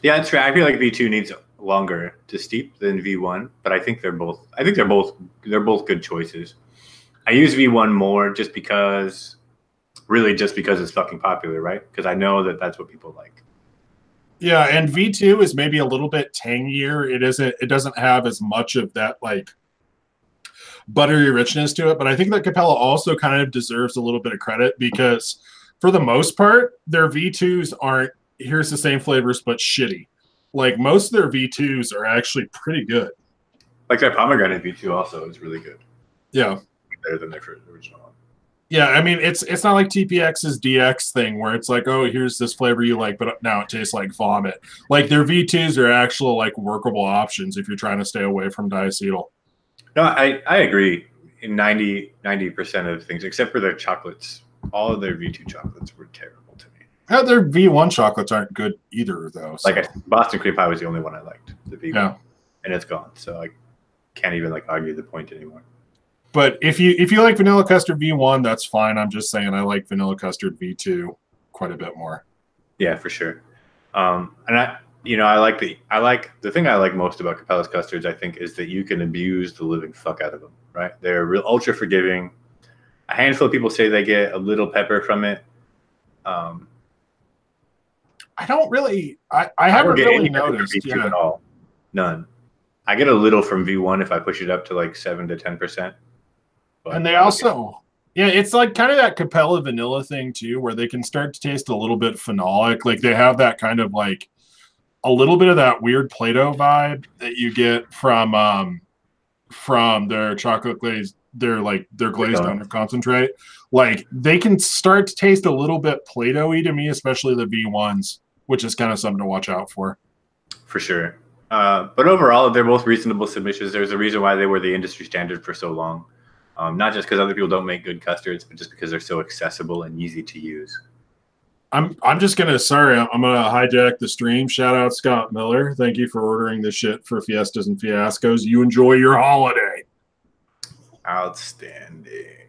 Yeah, that's right. I feel like V2 needs longer to steep than V1, but I think they're both good choices. I use V1 more just because it's fucking popular, right? Because I know that that's what people like. Yeah, and V2 is maybe a little bit tangier. It doesn't have as much of that like buttery richness to it, but I think that Capella also kind of deserves a little bit of credit because for the most part, their V2s aren't here's the same flavors but shitty. Like most of their V2s are actually pretty good. Like their pomegranate V2 also is really good. Yeah. Better than their original one. Yeah, I mean it's not like TPX's DX thing where it's like, oh, here's this flavor you like, but now it tastes like vomit. Like their V2s are actual like workable options if you're trying to stay away from diacetyl. No, I agree in 90% of things, except for their chocolates. All of their V2 chocolates were terrible to me. Their V1 chocolates aren't good either, though. So. Like Boston cream pie was the only one I liked, the V1, yeah. And it's gone. So I can't even like argue the point anymore. But if you like vanilla custard V1, that's fine. I'm just saying I like vanilla custard V2 quite a bit more. Yeah, for sure. And I like the thing I like most about Capella's custards, I think, is that you can abuse the living fuck out of them, right? They're real ultra forgiving. A handful of people say they get a little pepper from it. I don't really. I haven't really noticed V2 at all. None. I get a little from V1 if I push it up to like 7 to 10%. And they also, yeah, it's like kind of that Capella vanilla thing too, where they can start to taste a little bit phenolic. Like they have that kind of like a little bit of that weird Play-Doh vibe that you get from their chocolate glaze, their glazed donut concentrate. Like they can start to taste a little bit Play-Doh-y to me, especially the V1s, which is kind of something to watch out for. For sure. But overall, they're both reasonable submissions. There's a reason why they were the industry standard for so long. Not just because other people don't make good custards, but just because they're so accessible and easy to use. I'm just gonna I'm gonna hijack the stream. Shout out Scott Miller. Thank you for ordering the shit for Fiestas and Fiascos. You enjoy your holiday. Outstanding.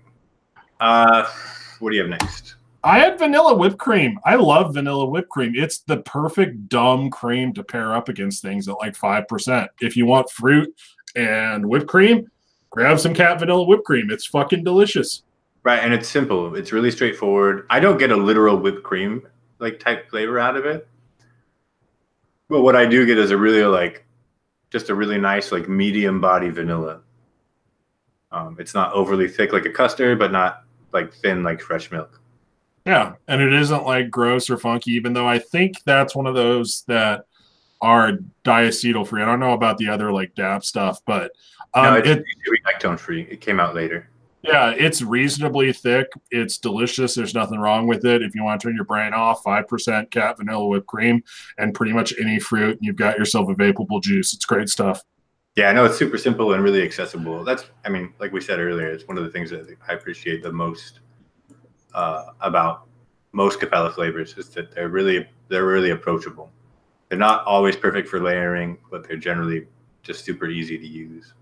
What do you have next? I had vanilla whipped cream. I love vanilla whipped cream. It's the perfect dumb cream to pair up against things at like 5%. If you want fruit and whipped cream, grab some Cat vanilla whipped cream. It's fucking delicious. Right, and it's simple. It's really straightforward. I don't get a literal whipped cream like type flavor out of it. But what I do get is a really just a really nice like medium body vanilla. It's not overly thick like a custard, but not like thin like fresh milk. Yeah, and it isn't like gross or funky, even though I think that's one of those that are diacetyl free. I don't know about the other like DAP stuff, but no, it's lactose free. It came out later. Yeah, it's reasonably thick. It's delicious. There's nothing wrong with it. If you want to turn your brain off, 5% Cat vanilla whipped cream and pretty much any fruit, and you've got yourself a vapable juice. It's great stuff. Yeah, I know it's super simple and really accessible. I mean, like we said earlier, it's one of the things that I appreciate the most about most Capella flavors is that they're really approachable. They're not always perfect for layering, but they're generally just super easy to use.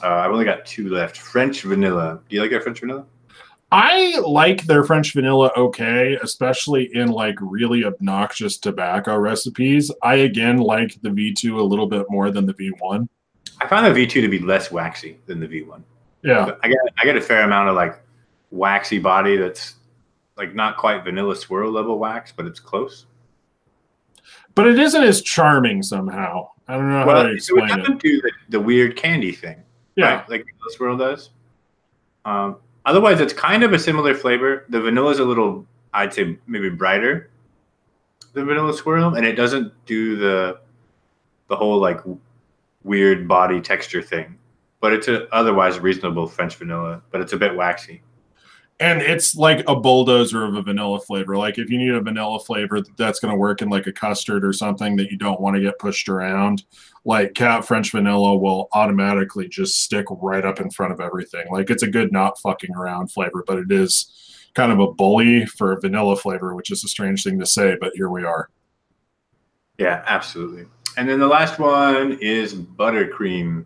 I've only got 2 left. French vanilla. Do you like their French vanilla? I like their French vanilla okay, especially in like really obnoxious tobacco recipes. I again like the V2 a little bit more than the V1. I find the V2 to be less waxy than the V1. Yeah. I get a fair amount of like waxy body that's like not quite vanilla swirl level wax, but it's close. But it isn't as charming somehow. I don't know how to explain it. It doesn't do the weird candy thing. Yeah. Right? Like vanilla swirl does. Otherwise, it's kind of a similar flavor. The vanilla is a little, I'd say, maybe brighter than vanilla swirl, and it doesn't do the whole like weird body texture thing. But it's a otherwise reasonable French vanilla, but it's a bit waxy. And it's like a bulldozer of a vanilla flavor. Like if you need a vanilla flavor that's going to work in like a custard or something that you don't want to get pushed around, like Cat French vanilla will automatically just stick right up in front of everything. Like it's a good not fucking around flavor, but it is kind of a bully for a vanilla flavor, which is a strange thing to say, but here we are. Yeah, absolutely. And then the last one is buttercream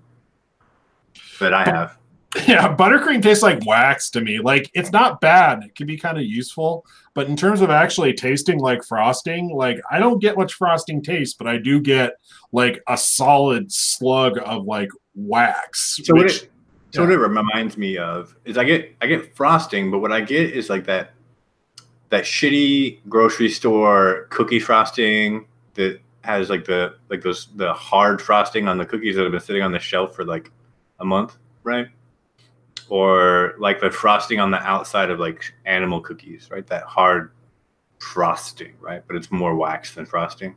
that I have. Yeah, buttercream tastes like wax to me. Like it's not bad. It can be kind of useful, but in terms of actually tasting like frosting, like I don't get much frosting taste, but I do get like a solid slug of like wax. So what it reminds me of is I get frosting, but what I get is like that shitty grocery store cookie frosting that has like the hard frosting on the cookies that have been sitting on the shelf for like a month, right? Or like the frosting on the outside of like animal cookies, right? That hard frosting, right? But it's more wax than frosting.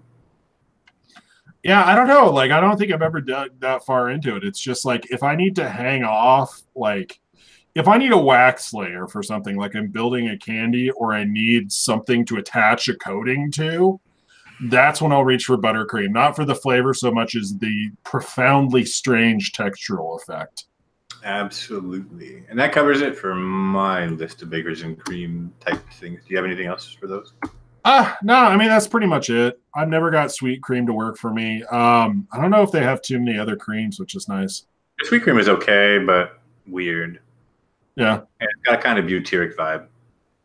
Yeah, I don't know. Like, I don't think I've ever dug that far into it. It's just like if I need to hang off, like if I need a wax layer for something, like I'm building a candy or I need something to attach a coating to, that's when I'll reach for buttercream. Not for the flavor so much as the profoundly strange textural effect. Absolutely. And that covers it for my list of bakers and cream type things. Do you have anything else for those? No, I mean, that's pretty much it. I've never got sweet cream to work for me. I don't know if they have too many other creams, which is nice. The sweet cream is okay, but weird. Yeah. And it's got a kind of butyric vibe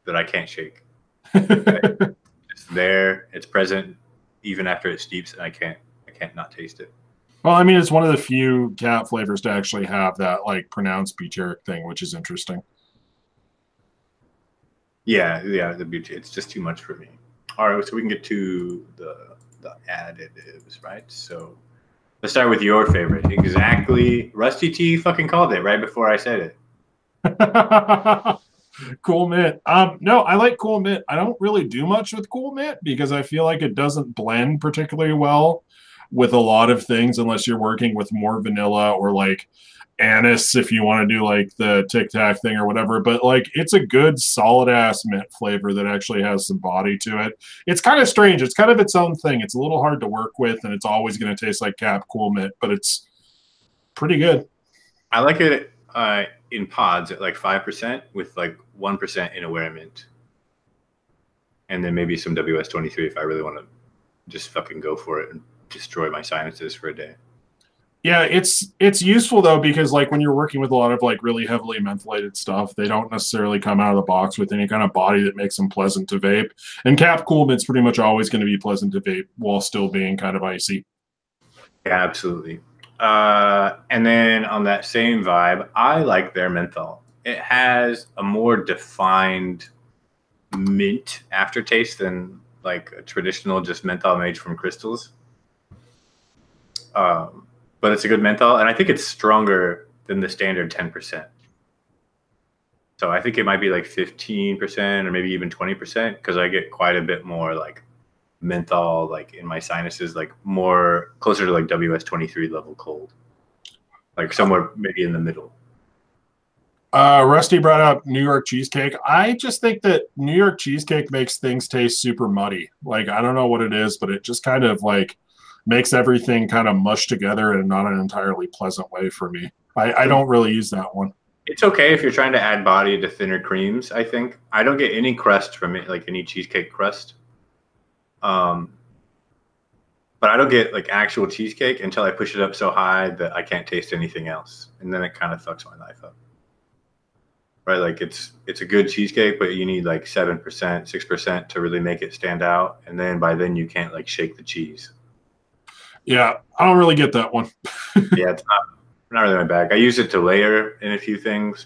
that I can't shake. It's there, it's present, even after it steeps, and I can't not taste it. Well, I mean, it's one of the few Cat flavors to actually have that like pronounced butyric thing, which is interesting. Yeah, the beauty. It's just too much for me. All right, so we can get to the additives, right? So let's start with your favorite. Exactly. Rusty T fucking called it right before I said it. Cool Mint. No, I like Cool Mint. I don't really do much with Cool Mint because I feel like it doesn't blend particularly well with a lot of things unless you're working with more vanilla or like anise if you want to do like the Tic Tac thing or whatever. But like it's a good solid ass mint flavor that actually has some body to it. It's kind of strange. It's kind of its own thing. It's a little hard to work with, and it's always going to taste like Cap Cool Mint, but it's pretty good. I like it in pods at like 5% with like 1% in Aware Mint, and then maybe some WS-23 if I really want to just fucking go for it and destroy my sinuses for a day. Yeah, it's useful though because like when you're working with a lot of like really heavily mentholated stuff, they don't necessarily come out of the box with any kind of body that makes them pleasant to vape. And Cap Cool Mint's pretty much always going to be pleasant to vape while still being kind of icy. Yeah, absolutely. And then on that same vibe, I like their menthol. It has a more defined mint aftertaste than like a traditional just menthol made from crystals. But it's a good menthol, and I think it's stronger than the standard 10%. So I think it might be like 15% or maybe even 20% because I get quite a bit more like menthol like in my sinuses, like more closer to like WS-23 level cold, like somewhere maybe in the middle. Rusty brought up New York cheesecake. I just think that New York cheesecake makes things taste super muddy. Like I don't know what it is, but it just kind of like makes everything kind of mush together in not an entirely pleasant way for me. I don't really use that one. It's okay if you're trying to add body to thinner creams. I think I don't get any crust from it, like any cheesecake crust. But I don't get like actual cheesecake until I push it up so high that I can't taste anything else, and then it kind of fucks my life up. Right, like it's a good cheesecake, but you need like 7%, 6% to really make it stand out, and then by then you can't like shake the cheese. Yeah, I don't really get that one. Yeah, it's not really my bag. I use it to layer in a few things,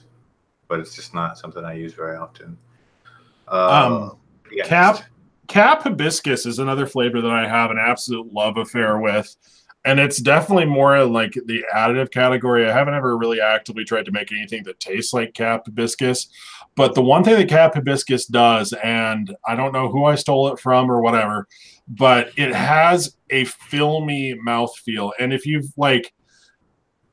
but it's just not something I use very often. Cap hibiscus is another flavor that I have an absolute love affair with, and it's definitely more in like the additive category. I haven't ever really actively tried to make anything that tastes like Cap hibiscus, but the one thing that Cap hibiscus does, and I don't know who I stole it from or whatever, but it has a filmy mouthfeel. And if you've like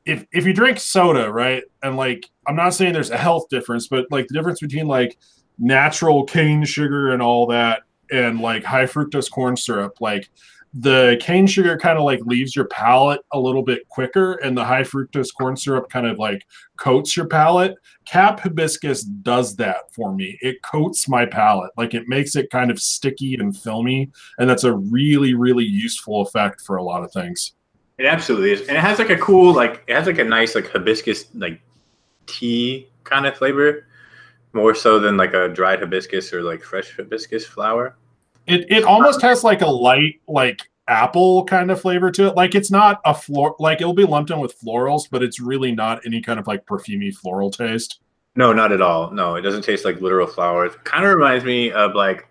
if you drink soda, right, and like I'm not saying there's a health difference, but like the difference between like natural cane sugar and all that and like high fructose corn syrup, like the cane sugar kind of like leaves your palate a little bit quicker and the high fructose corn syrup kind of like coats your palate. Cap hibiscus does that for me. It coats my palate, like it makes it kind of sticky and filmy, and that's a really really useful effect for a lot of things. It absolutely is, and it has like a cool like it has like a nice like hibiscus like tea kind of flavor, more so than like a dried hibiscus or like fresh hibiscus flower. It almost has like a light like apple kind of flavor to it. Like it's not a like it'll be lumped in with florals, but it's really not any kind of like perfumey floral taste. No, not at all. No, it doesn't taste like literal flowers. It kind of reminds me of like,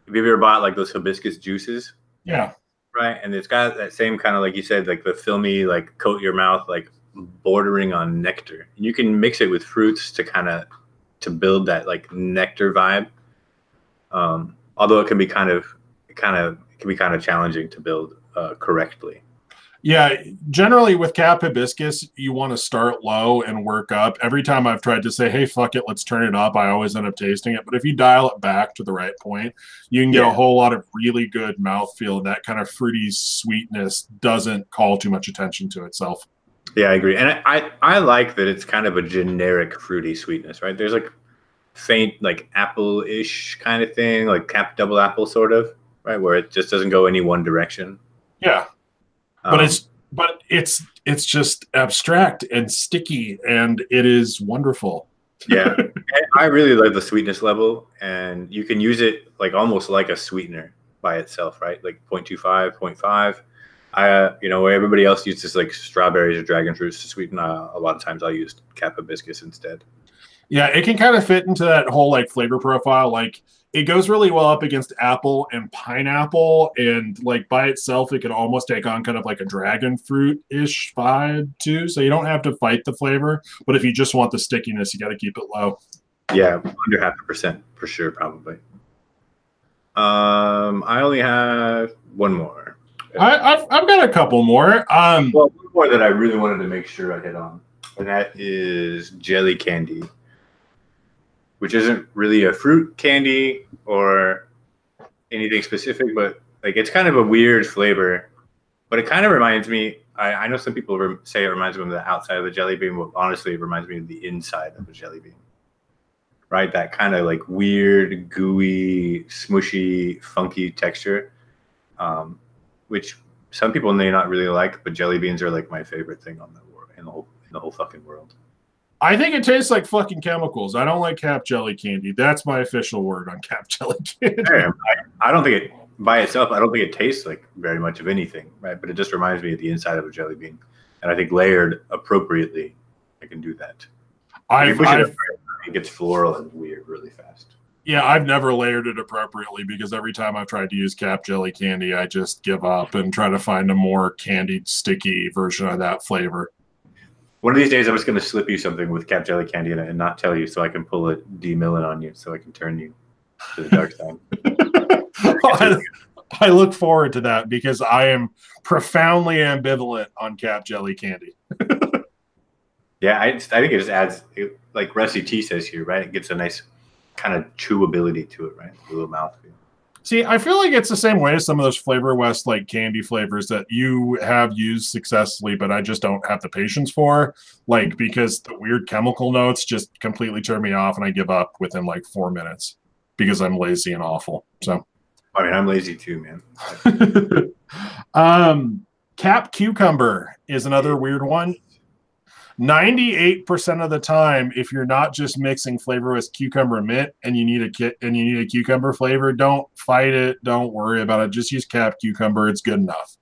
have you ever bought like those hibiscus juices? Yeah. Right. And it's got that same kind of, like you said, like the filmy, like coat your mouth, like bordering on nectar. And you can mix it with fruits to kind of, to build that like nectar vibe. Although it can be kind of challenging to build correctly. Yeah, generally with Cap hibiscus, you want to start low and work up. Every time I've tried to say, hey, fuck it, let's turn it up, I always end up tasting it. But if you dial it back to the right point, you can get a whole lot of really good mouthfeel. That kind of fruity sweetness doesn't call too much attention to itself. Yeah, I agree. And I like that it's kind of a generic fruity sweetness, right? There's like faint, like apple-ish kind of thing, like Cap double apple sort of, right? Where it just doesn't go any one direction. Yeah. But it's just abstract and sticky, and it is wonderful. Yeah, I really like the sweetness level, and you can use it like almost like a sweetener by itself, right? Like 0.25, 0.5. Where everybody else uses like strawberries or dragon fruits to sweeten, a lot of times I'll use Cap hibiscus instead. Yeah, it can kind of fit into that whole like flavor profile. Like it goes really well up against apple and pineapple, and like by itself, it could almost take on kind of like a dragon fruit-ish vibe too. So you don't have to fight the flavor, but if you just want the stickiness, you got to keep it low. Yeah, under 0.5% for sure, probably. I only have one more. I've got a couple more. Well, one more that I really wanted to make sure I hit on, and that is jelly candy, which isn't really a fruit candy or anything specific, but like it's kind of a weird flavor. But it kind of reminds me. I know some people say it reminds them of the outside of the jelly bean, but honestly, it reminds me of the inside of a jelly bean. Right, that kind of like weird, gooey, smushy, funky texture, which some people may not really like, but jelly beans are like my favorite thing on the world in the whole fucking world. I think it tastes like fucking chemicals. I don't like Cap jelly candy. That's my official word on Cap jelly candy. I don't think it by itself. I don't think it tastes like very much of anything, right? But it just reminds me of the inside of a jelly bean, and I think layered appropriately, I can do that. It gets floral and weird really fast. Yeah, I've never layered it appropriately because every time I've tried to use Cap jelly candy, I just give up and try to find a more candied, sticky version of that flavor. One of these days, I'm just going to slip you something with Cap jelly candy in it and not tell you, so I can pull a D Millen on you, so I can turn you to the dark side. I look forward to that because I am profoundly ambivalent on Cap jelly candy. Yeah, I think it just adds, like Rusty T says here, right? It gets a nice kind of chewability to it, right? A little mouthfeel. See, I feel like it's the same way as some of those Flavor West like candy flavors that you have used successfully, but I just don't have the patience for. Like, because the weird chemical notes just completely turn me off and I give up within like 4 minutes because I'm lazy and awful. So, I mean, I'm lazy too, man. Cap cucumber is another weird one. 98% of the time, if you're not just mixing Flavor West cucumber and mint and you need a cucumber flavor, don't fight it. Don't worry about it. Just use Cap cucumber. It's good enough.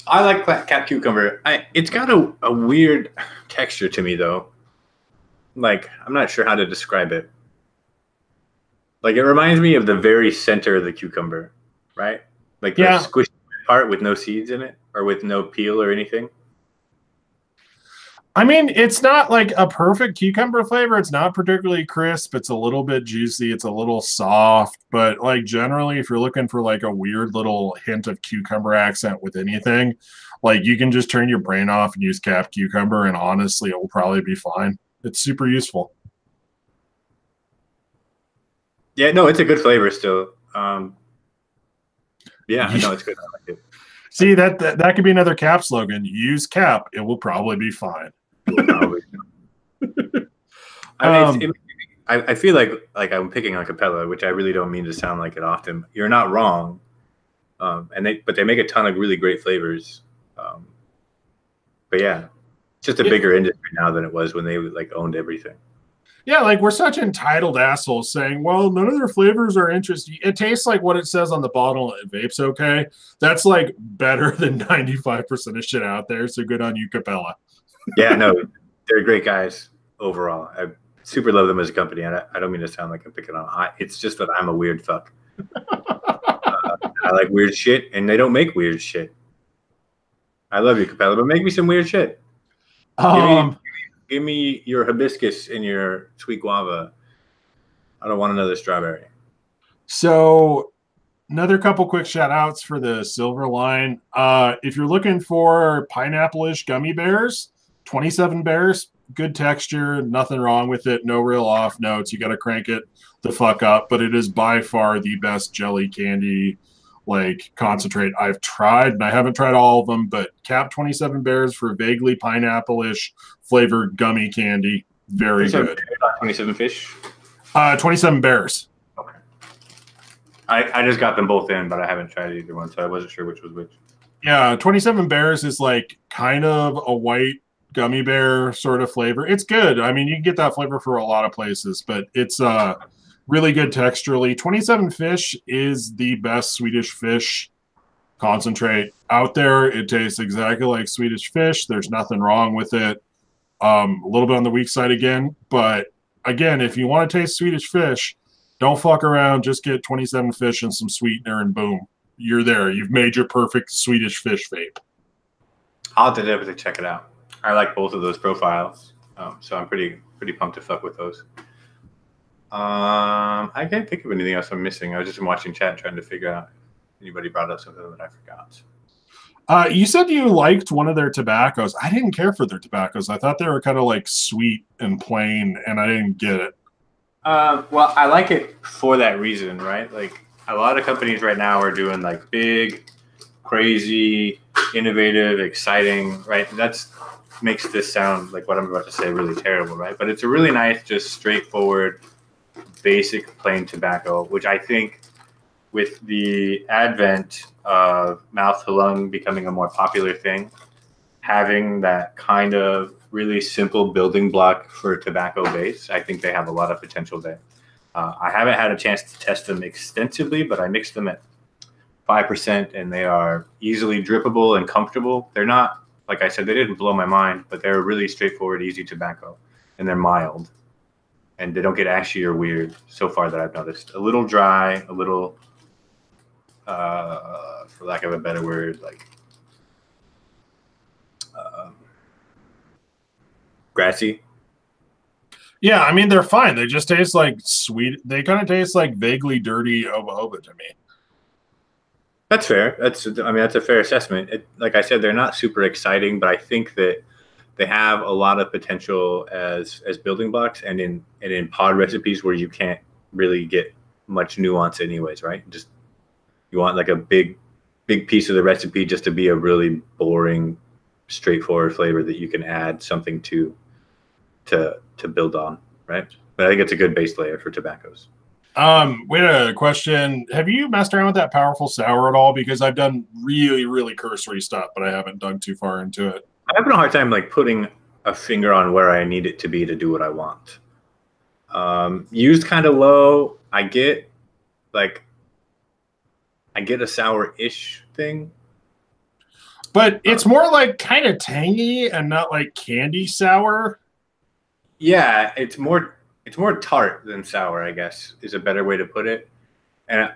I like Cap cucumber. It's got a weird texture to me, though. Like, I'm not sure how to describe it. Like, it reminds me of the very center of the cucumber, right? Like the squishy part with no seeds in it or with no peel or anything. I mean, it's not like a perfect cucumber flavor. It's not particularly crisp. It's a little bit juicy. It's a little soft. But like generally, if you're looking for like a weird little hint of cucumber accent with anything, like you can just turn your brain off and use Cap cucumber, and honestly, it will probably be fine. It's super useful. Yeah, no, it's a good flavor still. Yeah, no, it's good. I like it. See, that could be another Cap slogan. Use Cap. It will probably be fine. I mean, I feel like I'm picking on Capella, which I really don't mean to sound like it often. You're not wrong, but they make a ton of really great flavors. But yeah, it's just a bigger industry now than it was when they like owned everything. Yeah, like we're such entitled assholes saying, well, none of their flavors are interesting. It tastes like what it says on the bottle and vape's okay. That's like better than 95% of shit out there. So good on you, Capella. Yeah, no, they're great guys overall. I super love them as a company. And I don't mean to sound like I'm picking on. It's just that I'm a weird fuck. I like weird shit, and they don't make weird shit. I love you, Capella, but make me some weird shit. Give me your hibiscus and your sweet guava. I don't want another strawberry. So another couple quick shout outs for the silver line. If you're looking for pineapple-ish gummy bears, 27 bears, good texture, nothing wrong with it, no real off notes. You got to crank it the fuck up, but it is by far the best jelly candy like concentrate I've tried, and I haven't tried all of them, but Cap 27 bears for vaguely pineapple-ish flavored gummy candy, very good. 27 fish? 27 bears. Okay. I just got them both in, but I haven't tried either one, so I wasn't sure which was which. Yeah, 27 bears is like kind of a white gummy bear sort of flavor. It's good. I mean, you can get that flavor for a lot of places, but it's really good texturally. 27 fish is the best Swedish fish concentrate out there. It tastes exactly like Swedish fish. There's nothing wrong with it. A little bit on the weak side again, but again, if you want to taste Swedish fish, don't fuck around. Just get 27 fish and some sweetener, and boom, you're there. You've made your perfect Swedish fish vape. I'll definitely check it out. I like both of those profiles, so I'm pretty pumped to fuck with those. I can't think of anything else I'm missing. I was just watching chat trying to figure out anybody brought up something that I forgot. You said you liked one of their tobaccos. I didn't care for their tobaccos. I thought they were kind of like sweet and plain, and I didn't get it. Well, I like it for that reason, right? Like a lot of companies right now are doing like big, crazy, innovative, exciting, right? That's makes this sound like what I'm about to say really terrible, right? But it's a really nice, just straightforward, basic plain tobacco, which I think with the advent of mouth to lung becoming a more popular thing, having that kind of really simple building block for a tobacco base, I think they have a lot of potential there. I haven't had a chance to test them extensively, but I mixed them at 5%, and they are easily drippable and comfortable. They're not, like I said, they didn't blow my mind, but they're really straightforward, easy tobacco, and they're mild, and they don't get ashy or weird so far that I've noticed. A little dry, a little, for lack of a better word, like grassy. Yeah, I mean they're fine. They just taste like sweet. They kind of taste like vaguely dirty oba oba to me. That's fair. That's a fair assessment. Like I said, they're not super exciting, but I think that they have a lot of potential as building blocks, and in pod recipes where you can't really get much nuance anyways, right? Just you want like a big piece of the recipe just to be a really boring, straightforward flavor that you can add something to build on, right? But I think it's a good base layer for tobaccos. We had a question. Have you messed around with that powerful sour at all? Because I've done really, really cursory stuff, but I haven't dug too far into it. I'm having a hard time like putting a finger on where I need it to be to do what I want. Used kind of low. I get a sour-ish thing. But it's more like kind of tangy and not like candy sour. Yeah, it's more tart than sour, I guess, is a better way to put it. And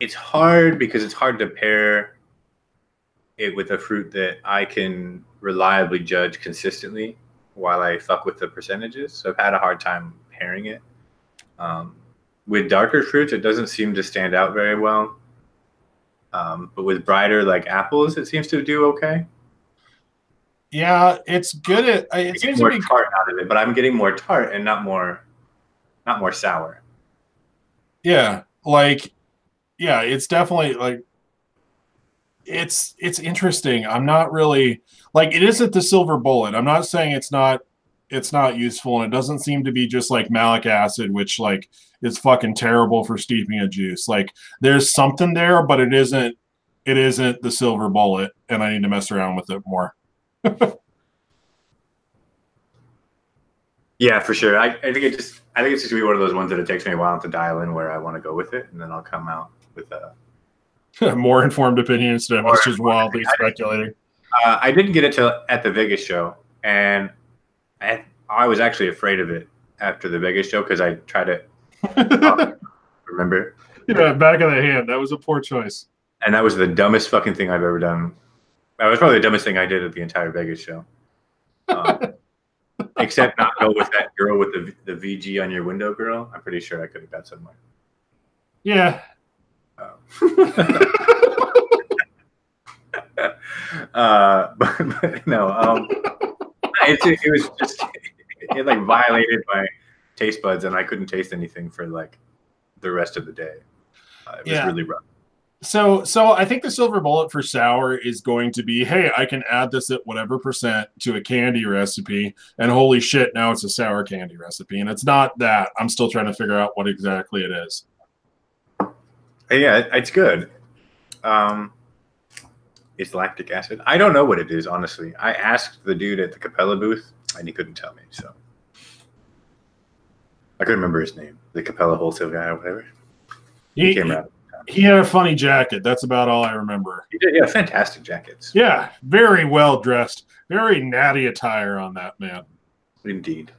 it's hard because it's hard to pair it with a fruit that I can reliably judge consistently while I fuck with the percentages. So I've had a hard time pairing it. With darker fruits, it doesn't seem to stand out very well. But with brighter like apples, it seems to do okay. Yeah, it's good at it seems more to be tart out of it, but I'm getting more tart and not more sour. yeah, like yeah, it's definitely like it's interesting. I'm not really like it isn't the silver bullet. I'm not saying it's not useful, and it doesn't seem to be just like malic acid, which like is fucking terrible for steeping a juice. Like there's something there, but it isn't the silver bullet, and I need to mess around with it more. Yeah, for sure. I think it's just gonna be one of those ones that it takes me a while to dial in where I want to go with it, and then I'll come out with a more informed opinion instead of us just wildly speculating. I didn't get it at the Vegas show, and I was actually afraid of it after the Vegas show because I tried to remember. Yeah, back of the hand. That was a poor choice. And that was the dumbest fucking thing I've ever done. That was probably the dumbest thing I did at the entire Vegas show. Except not go with that girl with the VG on your window girl. I'm pretty sure I could have got somewhere. Yeah. But no. It was just it like violated my taste buds, and I couldn't taste anything for like the rest of the day. It was really rough. So I think the silver bullet for sour is going to be, hey, I can add this at whatever percent to a candy recipe, and holy shit, now it's a sour candy recipe. And it's not that. I'm still trying to figure out what exactly it is. Yeah, it's good. It's lactic acid. I don't know what it is, honestly. I asked the dude at the Capella booth, and he couldn't tell me. So I couldn't remember his name. The Capella wholesale guy or whatever. He came out. He had a funny jacket. That's about all I remember. He did, yeah, fantastic jackets. Yeah, very well dressed. Very natty attire on that man. Indeed.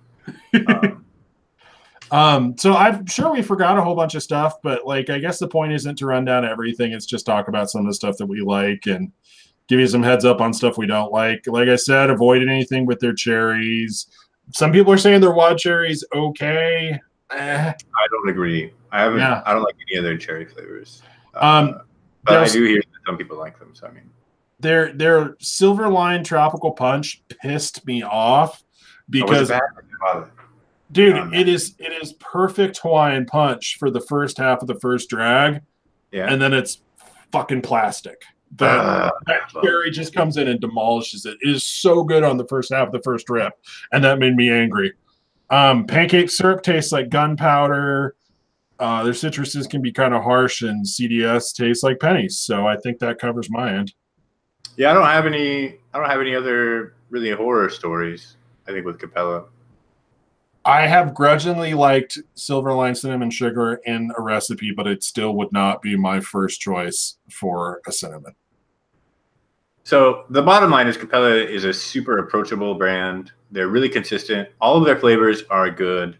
So I'm sure we forgot a whole bunch of stuff, but like I guess the point isn't to run down everything. It's just talk about some of the stuff that we like and give you some heads up on stuff we don't like. Like I said, avoid anything with their cherries. Some people are saying their wild cherries okay. I don't agree. I don't like any of their cherry flavors. But I do hear that some people like them. So I mean, their Silver Line Tropical Punch pissed me off because, dude, it is perfect Hawaiian Punch for the first half of the first drag, and then it's fucking plastic. That cherry just comes in and demolishes it. It is so good on the first half of the first rip, and that made me angry. Pancake syrup tastes like gunpowder. Their citruses can be kind of harsh, and CDS tastes like pennies. So I think that covers my end. Yeah, I don't have any other really horror stories. I think with Capella. I have grudgingly liked Silverline Cinnamon Sugar in a recipe, but it still would not be my first choice for a cinnamon. So the bottom line is Capella is a super approachable brand. They're really consistent. All of their flavors are good,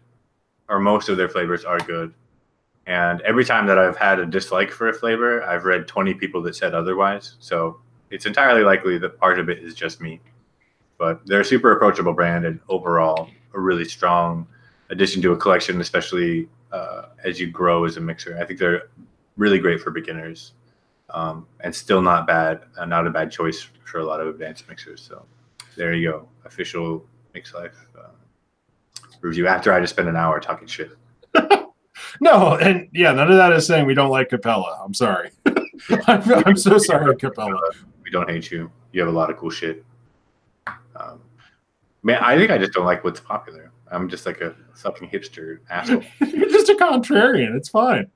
or most of their flavors are good. And every time that I've had a dislike for a flavor, I've read 20 people that said otherwise. So it's entirely likely that part of it is just me. But they're a super approachable brand, and overall a really strong addition to a collection, especially as you grow as a mixer. I think they're really great for beginners, and still not bad, not a bad choice for a lot of advanced mixers. So there you go, official Mixlife review. After I just spent an hour talking shit. No, and yeah, none of that is saying we don't like Capella. I'm sorry. I'm so sorry, Capella. We don't hate you. You have a lot of cool shit. Man, I think I just don't like what's popular. I'm just like a fucking hipster asshole. You're just a contrarian. It's fine.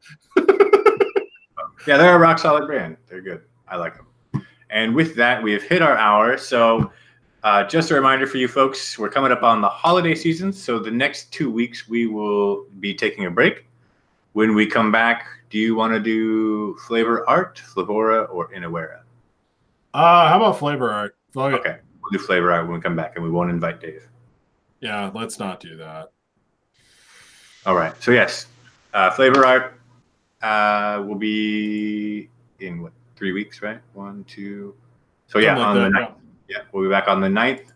Yeah, they're a rock solid brand. They're good. I like them. And with that, we have hit our hour. So just a reminder for you folks, we're coming up on the holiday season. So the next 2 weeks, we will be taking a break. When we come back, do you want to do Flavor Art, Flavora, or Inawera? How about Flavor Art? Okay. We'll do Flavor Art when we come back, and we won't invite Dave. Yeah, let's not do that. All right. So yes, Flavor Art will be in what, 3 weeks, right? 1, 2. So yeah, on the 9th. Yeah, we'll be back on the 9th.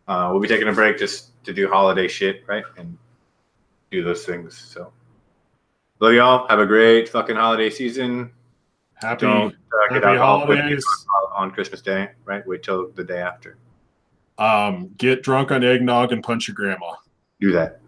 We'll be taking a break just to do holiday shit, right? And do those things. So love y'all. Have a great fucking holiday season. Don't get out holidays on Christmas Day, right? Wait till the day after. Get drunk on eggnog and punch your grandma. Do that.